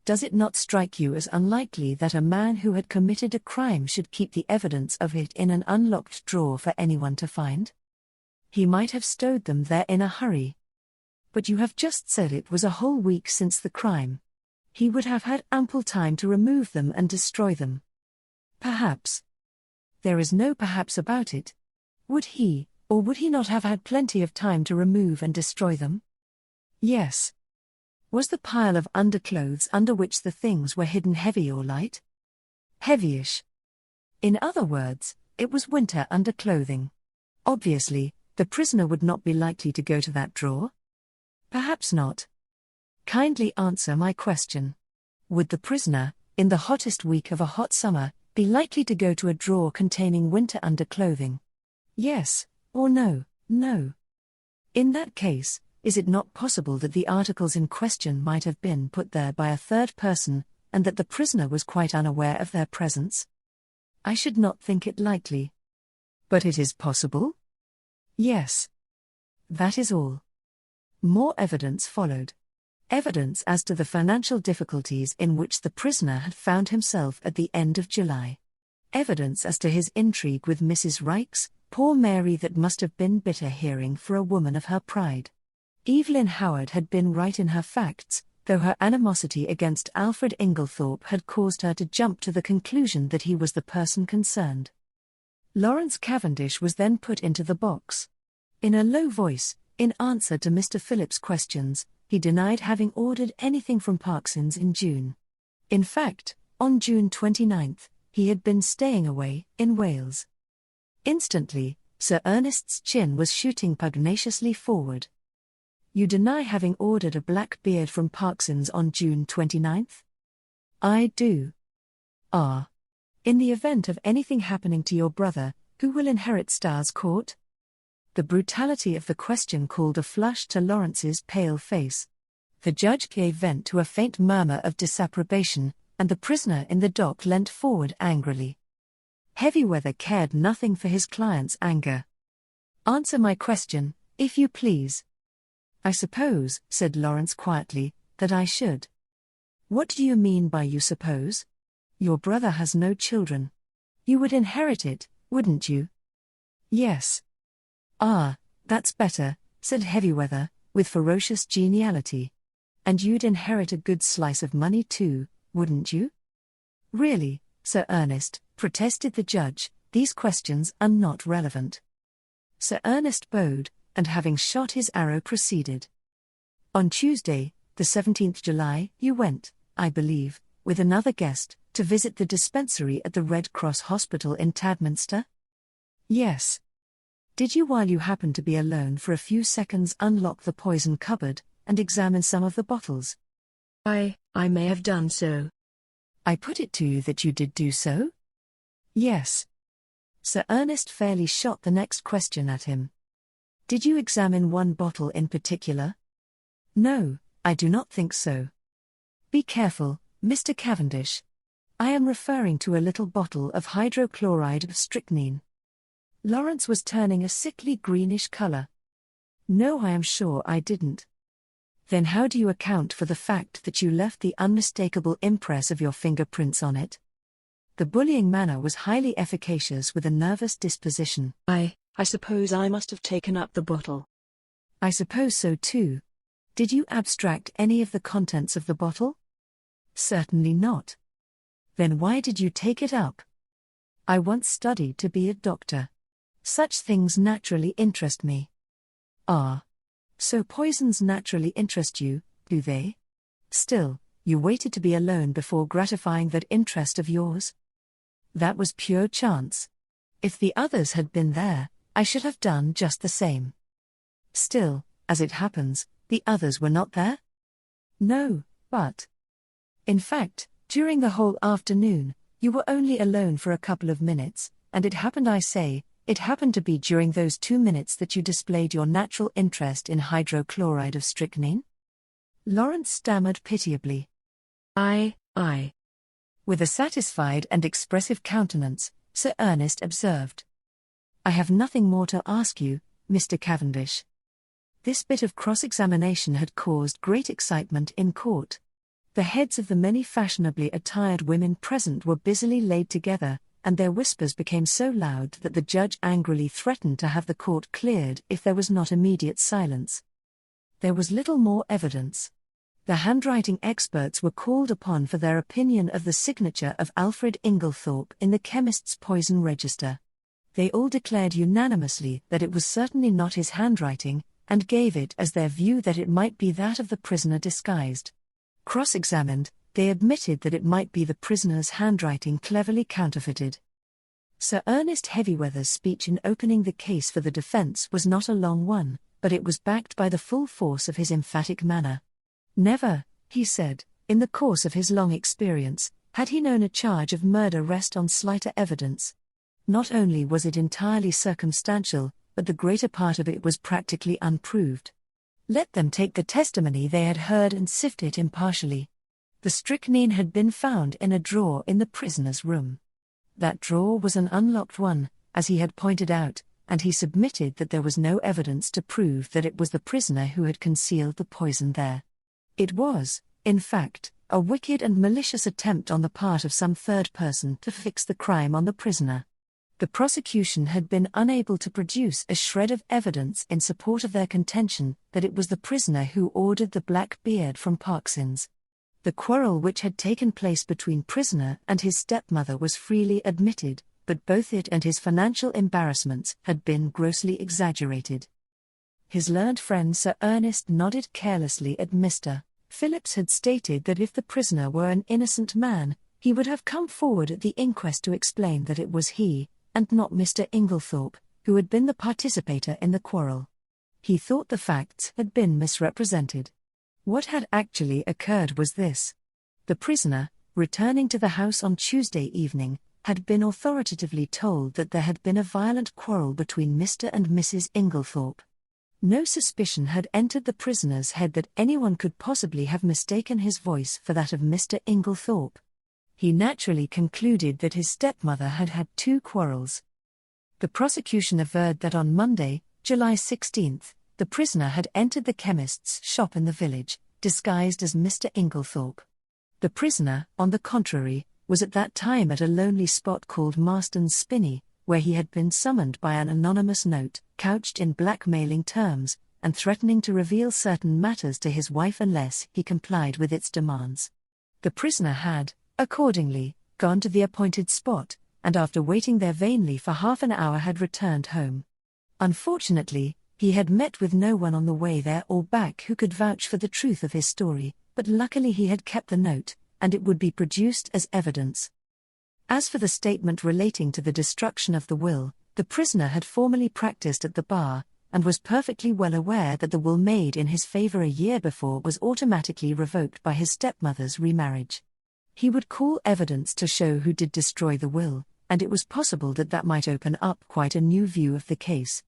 Does it not strike you as unlikely that a man who had committed a crime should keep the evidence of it in an unlocked drawer for anyone to find? He might have stowed them there in a hurry. But you have just said it was a whole week since the crime. He would have had ample time to remove them and destroy them. Perhaps. There is no perhaps about it. Would he, or would he not have had plenty of time to remove and destroy them? Yes. Was the pile of underclothes under which the things were hidden heavy or light? Heavyish. In other words, It was winter underclothing. Obviously, the prisoner would not be likely to go to that drawer. Perhaps not. Kindly answer my question. Would the prisoner, in the hottest week of a hot summer, be likely to go to a drawer containing winter underclothing? Yes, or no, no. In that case, is it not possible that the articles in question might have been put there by a third person, and that the prisoner was quite unaware of their presence? I should not think it likely. But it is possible? Yes. That is all. More evidence followed. Evidence as to the financial difficulties in which the prisoner had found himself at the end of July. Evidence as to his intrigue with Mrs. Rikes, poor Mary, that must have been bitter hearing for a woman of her pride. Evelyn Howard had been right in her facts, though her animosity against Alfred Inglethorp had caused her to jump to the conclusion that he was the person concerned. Lawrence Cavendish was then put into the box. In a low voice, in answer to Mr. Phillips' questions, he denied having ordered anything from Parkinson's in June. In fact, on June 29, he had been staying away, in Wales. Instantly, Sir Ernest's chin was shooting pugnaciously forward. You deny having ordered a black beard from Parkinson's on June 29? I do. Ah. In the event of anything happening to your brother, who will inherit Starr's Court? The brutality of the question called a flush to Lawrence's pale face. The judge gave vent to a faint murmur of disapprobation, and the prisoner in the dock leant forward angrily. Heavyweather cared nothing for his client's anger. Answer my question, if you please. I suppose, said Lawrence quietly, that I should. What do you mean by you suppose? Your brother has no children. You would inherit it, wouldn't you? Yes. Ah, that's better, said Heavyweather, with ferocious geniality. And you'd inherit a good slice of money too, wouldn't you? Really, Sir Ernest, protested the judge, these questions are not relevant. Sir Ernest bowed, and having shot his arrow proceeded. On Tuesday, the 17th July, you went, I believe, with another guest, to visit the dispensary at the Red Cross Hospital in Tadminster? Yes. Did you, while you happened to be alone for a few seconds, unlock the poison cupboard, and examine some of the bottles? I may have done so. I put it to you that you did do so? Yes. Sir Ernest fairly shot the next question at him. Did you examine one bottle in particular? No, I do not think so. Be careful, Mr. Cavendish. I am referring to a little bottle of hydrochloride of strychnine. Lawrence was turning a sickly greenish color. No, I am sure I didn't. Then how do you account for the fact that you left the unmistakable impress of your fingerprints on it? The bullying manner was highly efficacious with a nervous disposition. I suppose I must have taken up the bottle. I suppose so too. Did you abstract any of the contents of the bottle? Certainly not. Then why did you take it up? I once studied to be a doctor. Such things naturally interest me. Ah. So poisons naturally interest you, do they? Still, you waited to be alone before gratifying that interest of yours? That was pure chance. If the others had been there, I should have done just the same. Still, as it happens, the others were not there? No, but... In fact, during the whole afternoon, you were only alone for a couple of minutes, and it happened to be during those 2 minutes that you displayed your natural interest in hydrochloride of strychnine? Lawrence stammered pitiably. I. With a satisfied and expressive countenance, Sir Ernest observed. I have nothing more to ask you, Mr. Cavendish. This bit of cross-examination had caused great excitement in court. The heads of the many fashionably attired women present were busily laid together, and their whispers became so loud that the judge angrily threatened to have the court cleared if there was not immediate silence. There was little more evidence. The handwriting experts were called upon for their opinion of the signature of Alfred Inglethorp in the chemist's poison register. They all declared unanimously that it was certainly not his handwriting, and gave it as their view that it might be that of the prisoner disguised. Cross-examined, they admitted that it might be the prisoner's handwriting cleverly counterfeited. Sir Ernest Heavyweather's speech in opening the case for the defence was not a long one, but it was backed by the full force of his emphatic manner. Never, he said, in the course of his long experience, had he known a charge of murder rest on slighter evidence. Not only was it entirely circumstantial, but the greater part of it was practically unproved. Let them take the testimony they had heard and sift it impartially. The strychnine had been found in a drawer in the prisoner's room. That drawer was an unlocked one, as he had pointed out, and he submitted that there was no evidence to prove that it was the prisoner who had concealed the poison there. It was, in fact, a wicked and malicious attempt on the part of some third person to fix the crime on the prisoner. The prosecution had been unable to produce a shred of evidence in support of their contention that it was the prisoner who ordered the black beard from Parkson's. The quarrel which had taken place between prisoner and his stepmother was freely admitted, but both it and his financial embarrassments had been grossly exaggerated. His learned friend Sir Ernest nodded carelessly at Mr. Phillips had stated that if the prisoner were an innocent man, he would have come forward at the inquest to explain that it was he, and not Mr. Inglethorp, who had been the participator in the quarrel. He thought the facts had been misrepresented. What had actually occurred was this. The prisoner, returning to the house on Tuesday evening, had been authoritatively told that there had been a violent quarrel between Mr. and Mrs. Inglethorp. No suspicion had entered the prisoner's head that anyone could possibly have mistaken his voice for that of Mr. Inglethorp. He naturally concluded that his stepmother had had two quarrels. The prosecution averred that on Monday, July 16, the prisoner had entered the chemist's shop in the village, disguised as Mr. Inglethorp. The prisoner, on the contrary, was at that time at a lonely spot called Marston's Spinney, where he had been summoned by an anonymous note, couched in blackmailing terms, and threatening to reveal certain matters to his wife unless he complied with its demands. The prisoner had, accordingly, gone to the appointed spot, and after waiting there vainly for half an hour had returned home. Unfortunately, he had met with no one on the way there or back who could vouch for the truth of his story, but luckily he had kept the note, and it would be produced as evidence. As for the statement relating to the destruction of the will, the prisoner had formerly practiced at the bar, and was perfectly well aware that the will made in his favor a year before was automatically revoked by his stepmother's remarriage. He would call evidence to show who did destroy the will, and it was possible that that might open up quite a new view of the case.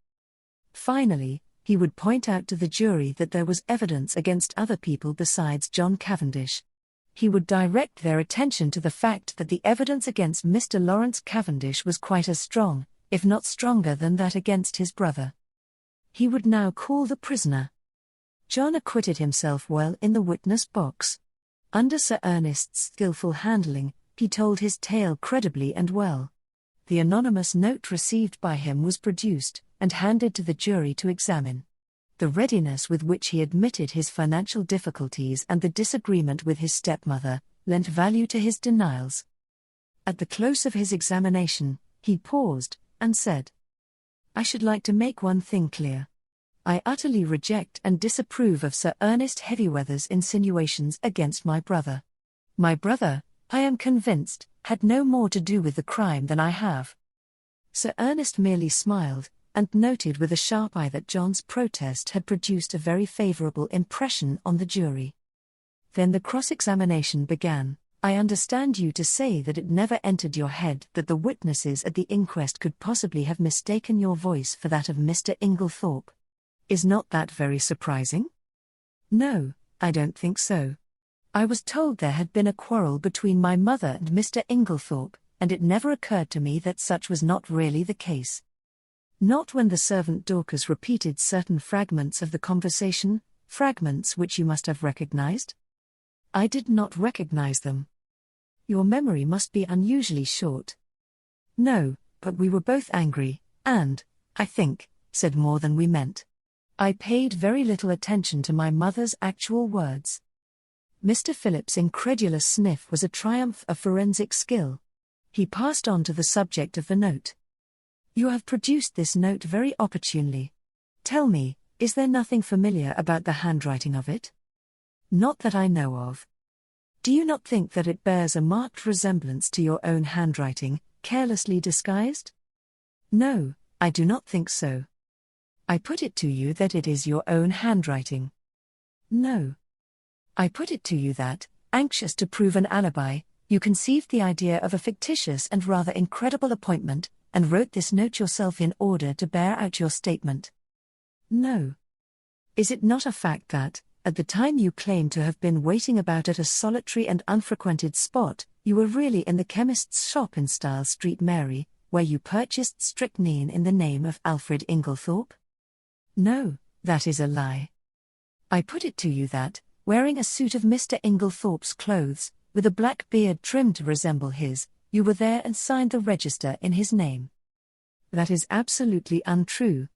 Finally, he would point out to the jury that there was evidence against other people besides John Cavendish. He would direct their attention to the fact that the evidence against Mr. Lawrence Cavendish was quite as strong, if not stronger than that against his brother. He would now call the prisoner. John acquitted himself well in the witness box. Under Sir Ernest's skillful handling, he told his tale credibly and well. The anonymous note received by him was produced, and handed to the jury to examine. The readiness with which he admitted his financial difficulties and the disagreement with his stepmother lent value to his denials. At the close of his examination, he paused, and said, "I should like to make one thing clear. I utterly reject and disapprove of Sir Ernest Heavyweather's insinuations against my brother. My brother, I am convinced, had no more to do with the crime than I have." Sir Ernest merely smiled, and noted with a sharp eye that John's protest had produced a very favourable impression on the jury. Then the cross-examination began. "I understand you to say that it never entered your head that the witnesses at the inquest could possibly have mistaken your voice for that of Mr. Inglethorp. Is not that very surprising?" "No, I don't think so. I was told there had been a quarrel between my mother and Mr. Inglethorp, and it never occurred to me that such was not really the case." Not when the servant Dorcas repeated certain fragments of the conversation, fragments which you must have recognized? "I did not recognize them." "Your memory must be unusually short." "No, but we were both angry, and, I think, said more than we meant. I paid very little attention to my mother's actual words." Mr. Phillips' incredulous sniff was a triumph of forensic skill. He passed on to the subject of the note. "You have produced this note very opportunely. Tell me, is there nothing familiar about the handwriting of it?" "Not that I know of." "Do you not think that it bears a marked resemblance to your own handwriting, carelessly disguised? No, I do not think so. I put it to you that it is your own handwriting. No. I put it to you that, anxious to prove an alibi, you conceived the idea of a fictitious and rather incredible appointment, and wrote this note yourself in order to bear out your statement. No. Is it not a fact that, at the time you claim to have been waiting about at a solitary and unfrequented spot, you were really in the chemist's shop in Style Street, Mary, where you purchased strychnine in the name of Alfred Inglethorp? No, that is a lie. I put it to you that, wearing a suit of Mr. Inglethorpe's clothes, with a black beard trimmed to resemble his, you were there and signed the register in his name. That is absolutely untrue.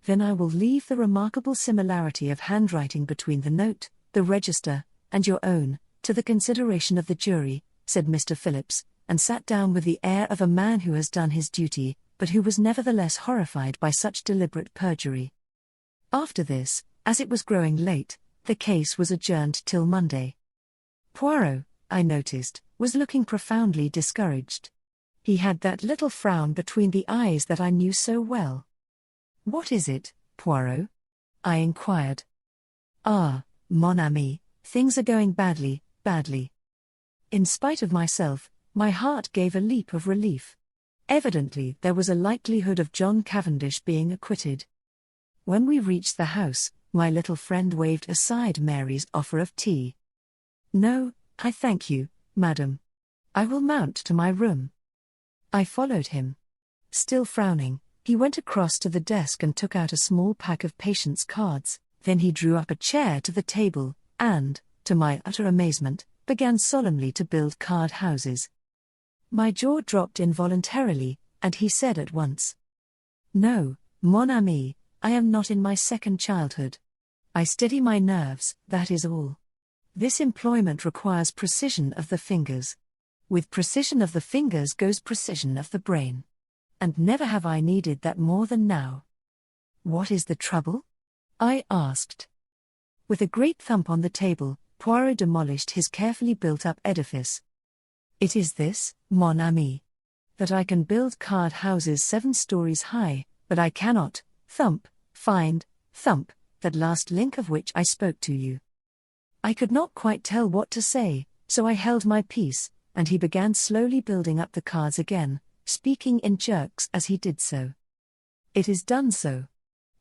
Then I will leave the remarkable similarity of handwriting between the note, the register, and your own, to the consideration of the jury, said Mr. Phillips, and sat down with the air of a man who has done his duty, but who was nevertheless horrified by such deliberate perjury. After this, as it was growing late, the case was adjourned till Monday. Poirot, I noticed, was looking profoundly discouraged. He had that little frown between the eyes that I knew so well. "What is it, Poirot?" I inquired. "Ah, mon ami, things are going badly, badly." In spite of myself, my heart gave a leap of relief. Evidently there was a likelihood of John Cavendish being acquitted. When we reached the house, my little friend waved aside Mary's offer of tea. "No, I thank you, madam. I will mount to my room." I followed him. Still frowning, he went across to the desk and took out a small pack of patience cards, then he drew up a chair to the table, and, to my utter amazement, began solemnly to build card houses. My jaw dropped involuntarily, and he said at once, "No, mon ami, I am not in my second childhood. I steady my nerves, that is all. This employment requires precision of the fingers. With precision of the fingers goes precision of the brain. And never have I needed that more than now." "What is the trouble?" I asked. With a great thump on the table, Poirot demolished his carefully built-up edifice. "It is this, mon ami. That I can build card houses 7 stories high, but I cannot, find, that last link of which I spoke to you." I could not quite tell what to say, so I held my peace, and he began slowly building up the cards again, speaking in jerks as he did so. "It is done so.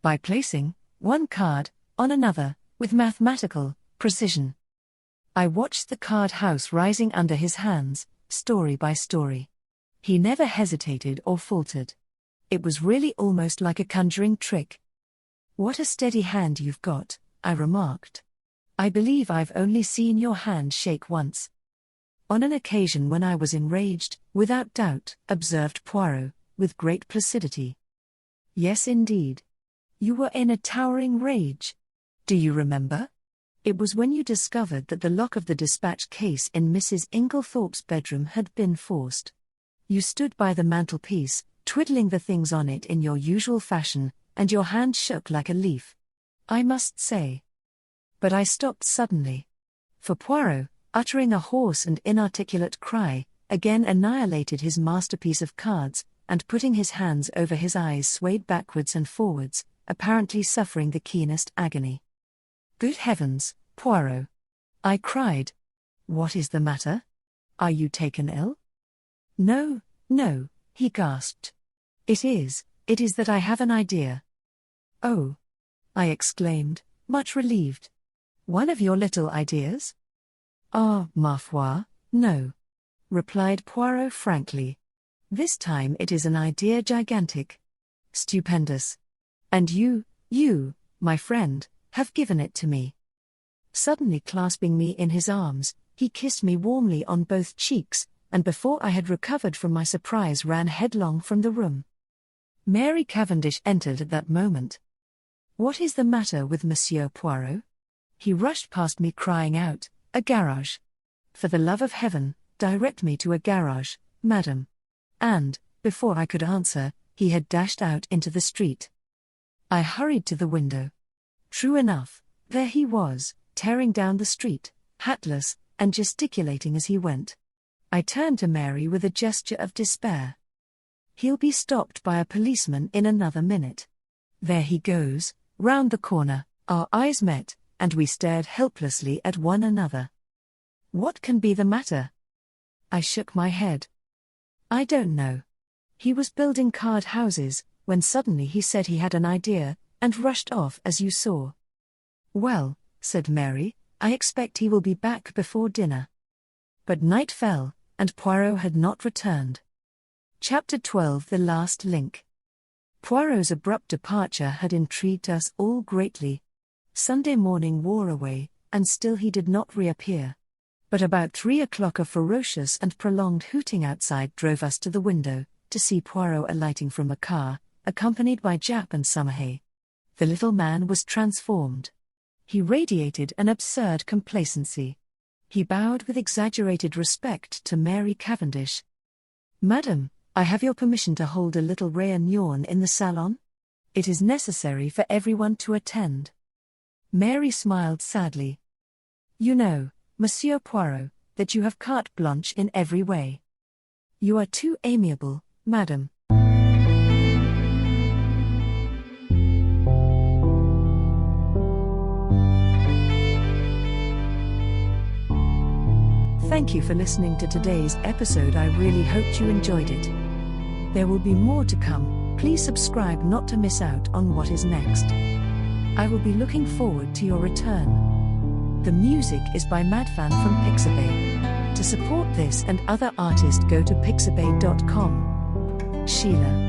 By placing one card on another, with mathematical precision." I watched the card house rising under his hands, story by story. He never hesitated or faltered. It was really almost like a conjuring trick. "What a steady hand you've got," I remarked. "I believe I've only seen your hand shake once." "On an occasion when I was enraged, without doubt," observed Poirot, with great placidity. "Yes, indeed. You were in a towering rage. Do you remember? It was when you discovered that the lock of the dispatch case in Mrs. Inglethorpe's bedroom had been forced. You stood by the mantelpiece, twiddling the things on it in your usual fashion, and your hand shook like a leaf. I must say. But I stopped suddenly. For Poirot, uttering a hoarse and inarticulate cry, again annihilated his masterpiece of cards, and putting his hands over his eyes swayed backwards and forwards, apparently suffering the keenest agony. "Good heavens, Poirot!" I cried. "What is the matter? Are you taken ill?" "No, no," he gasped. It is that I have an idea." "Oh!" I exclaimed, much relieved. "One of your little ideas?" "Ah, ma foi, no," replied Poirot frankly. "This time it is an idea gigantic. Stupendous. And you, my friend, have given it to me." Suddenly clasping me in his arms, he kissed me warmly on both cheeks, and before I had recovered from my surprise ran headlong from the room. Mary Cavendish entered at that moment. "What is the matter with Monsieur Poirot?" He rushed past me crying out, "A garage! For the love of heaven, direct me to a garage, madam." And, before I could answer, he had dashed out into the street. I hurried to the window. True enough, there he was, tearing down the street, hatless, and gesticulating as he went. I turned to Mary with a gesture of despair. He'll be stopped by a policeman in another minute. There he goes, round the corner. Our eyes met, and we stared helplessly at one another. What can be the matter? I shook my head. I don't know. He was building card houses, when suddenly he said he had an idea, and rushed off as you saw. Well, said Mary, I expect he will be back before dinner. But night fell, and Poirot had not returned. Chapter 12 The Last Link. Poirot's abrupt departure had intrigued us all greatly. Sunday morning wore away, and still he did not reappear. But about 3 o'clock a ferocious and prolonged hooting outside drove us to the window, to see Poirot alighting from a car, accompanied by Japp and Summerhay. The little man was transformed. He radiated an absurd complacency. He bowed with exaggerated respect to Mary Cavendish. Madam, I have your permission to hold a little réunion in the salon? It is necessary for everyone to attend. Mary smiled sadly. You know, Monsieur Poirot, that you have carte blanche in every way. You are too amiable, madam. Thank you for listening to today's episode. I really hoped you enjoyed it. There will be more to come. Please subscribe not to miss out on what is next. I will be looking forward to your return. The music is by Madfan from Pixabay. To support this and other artists, go to pixabay.com. Sheila.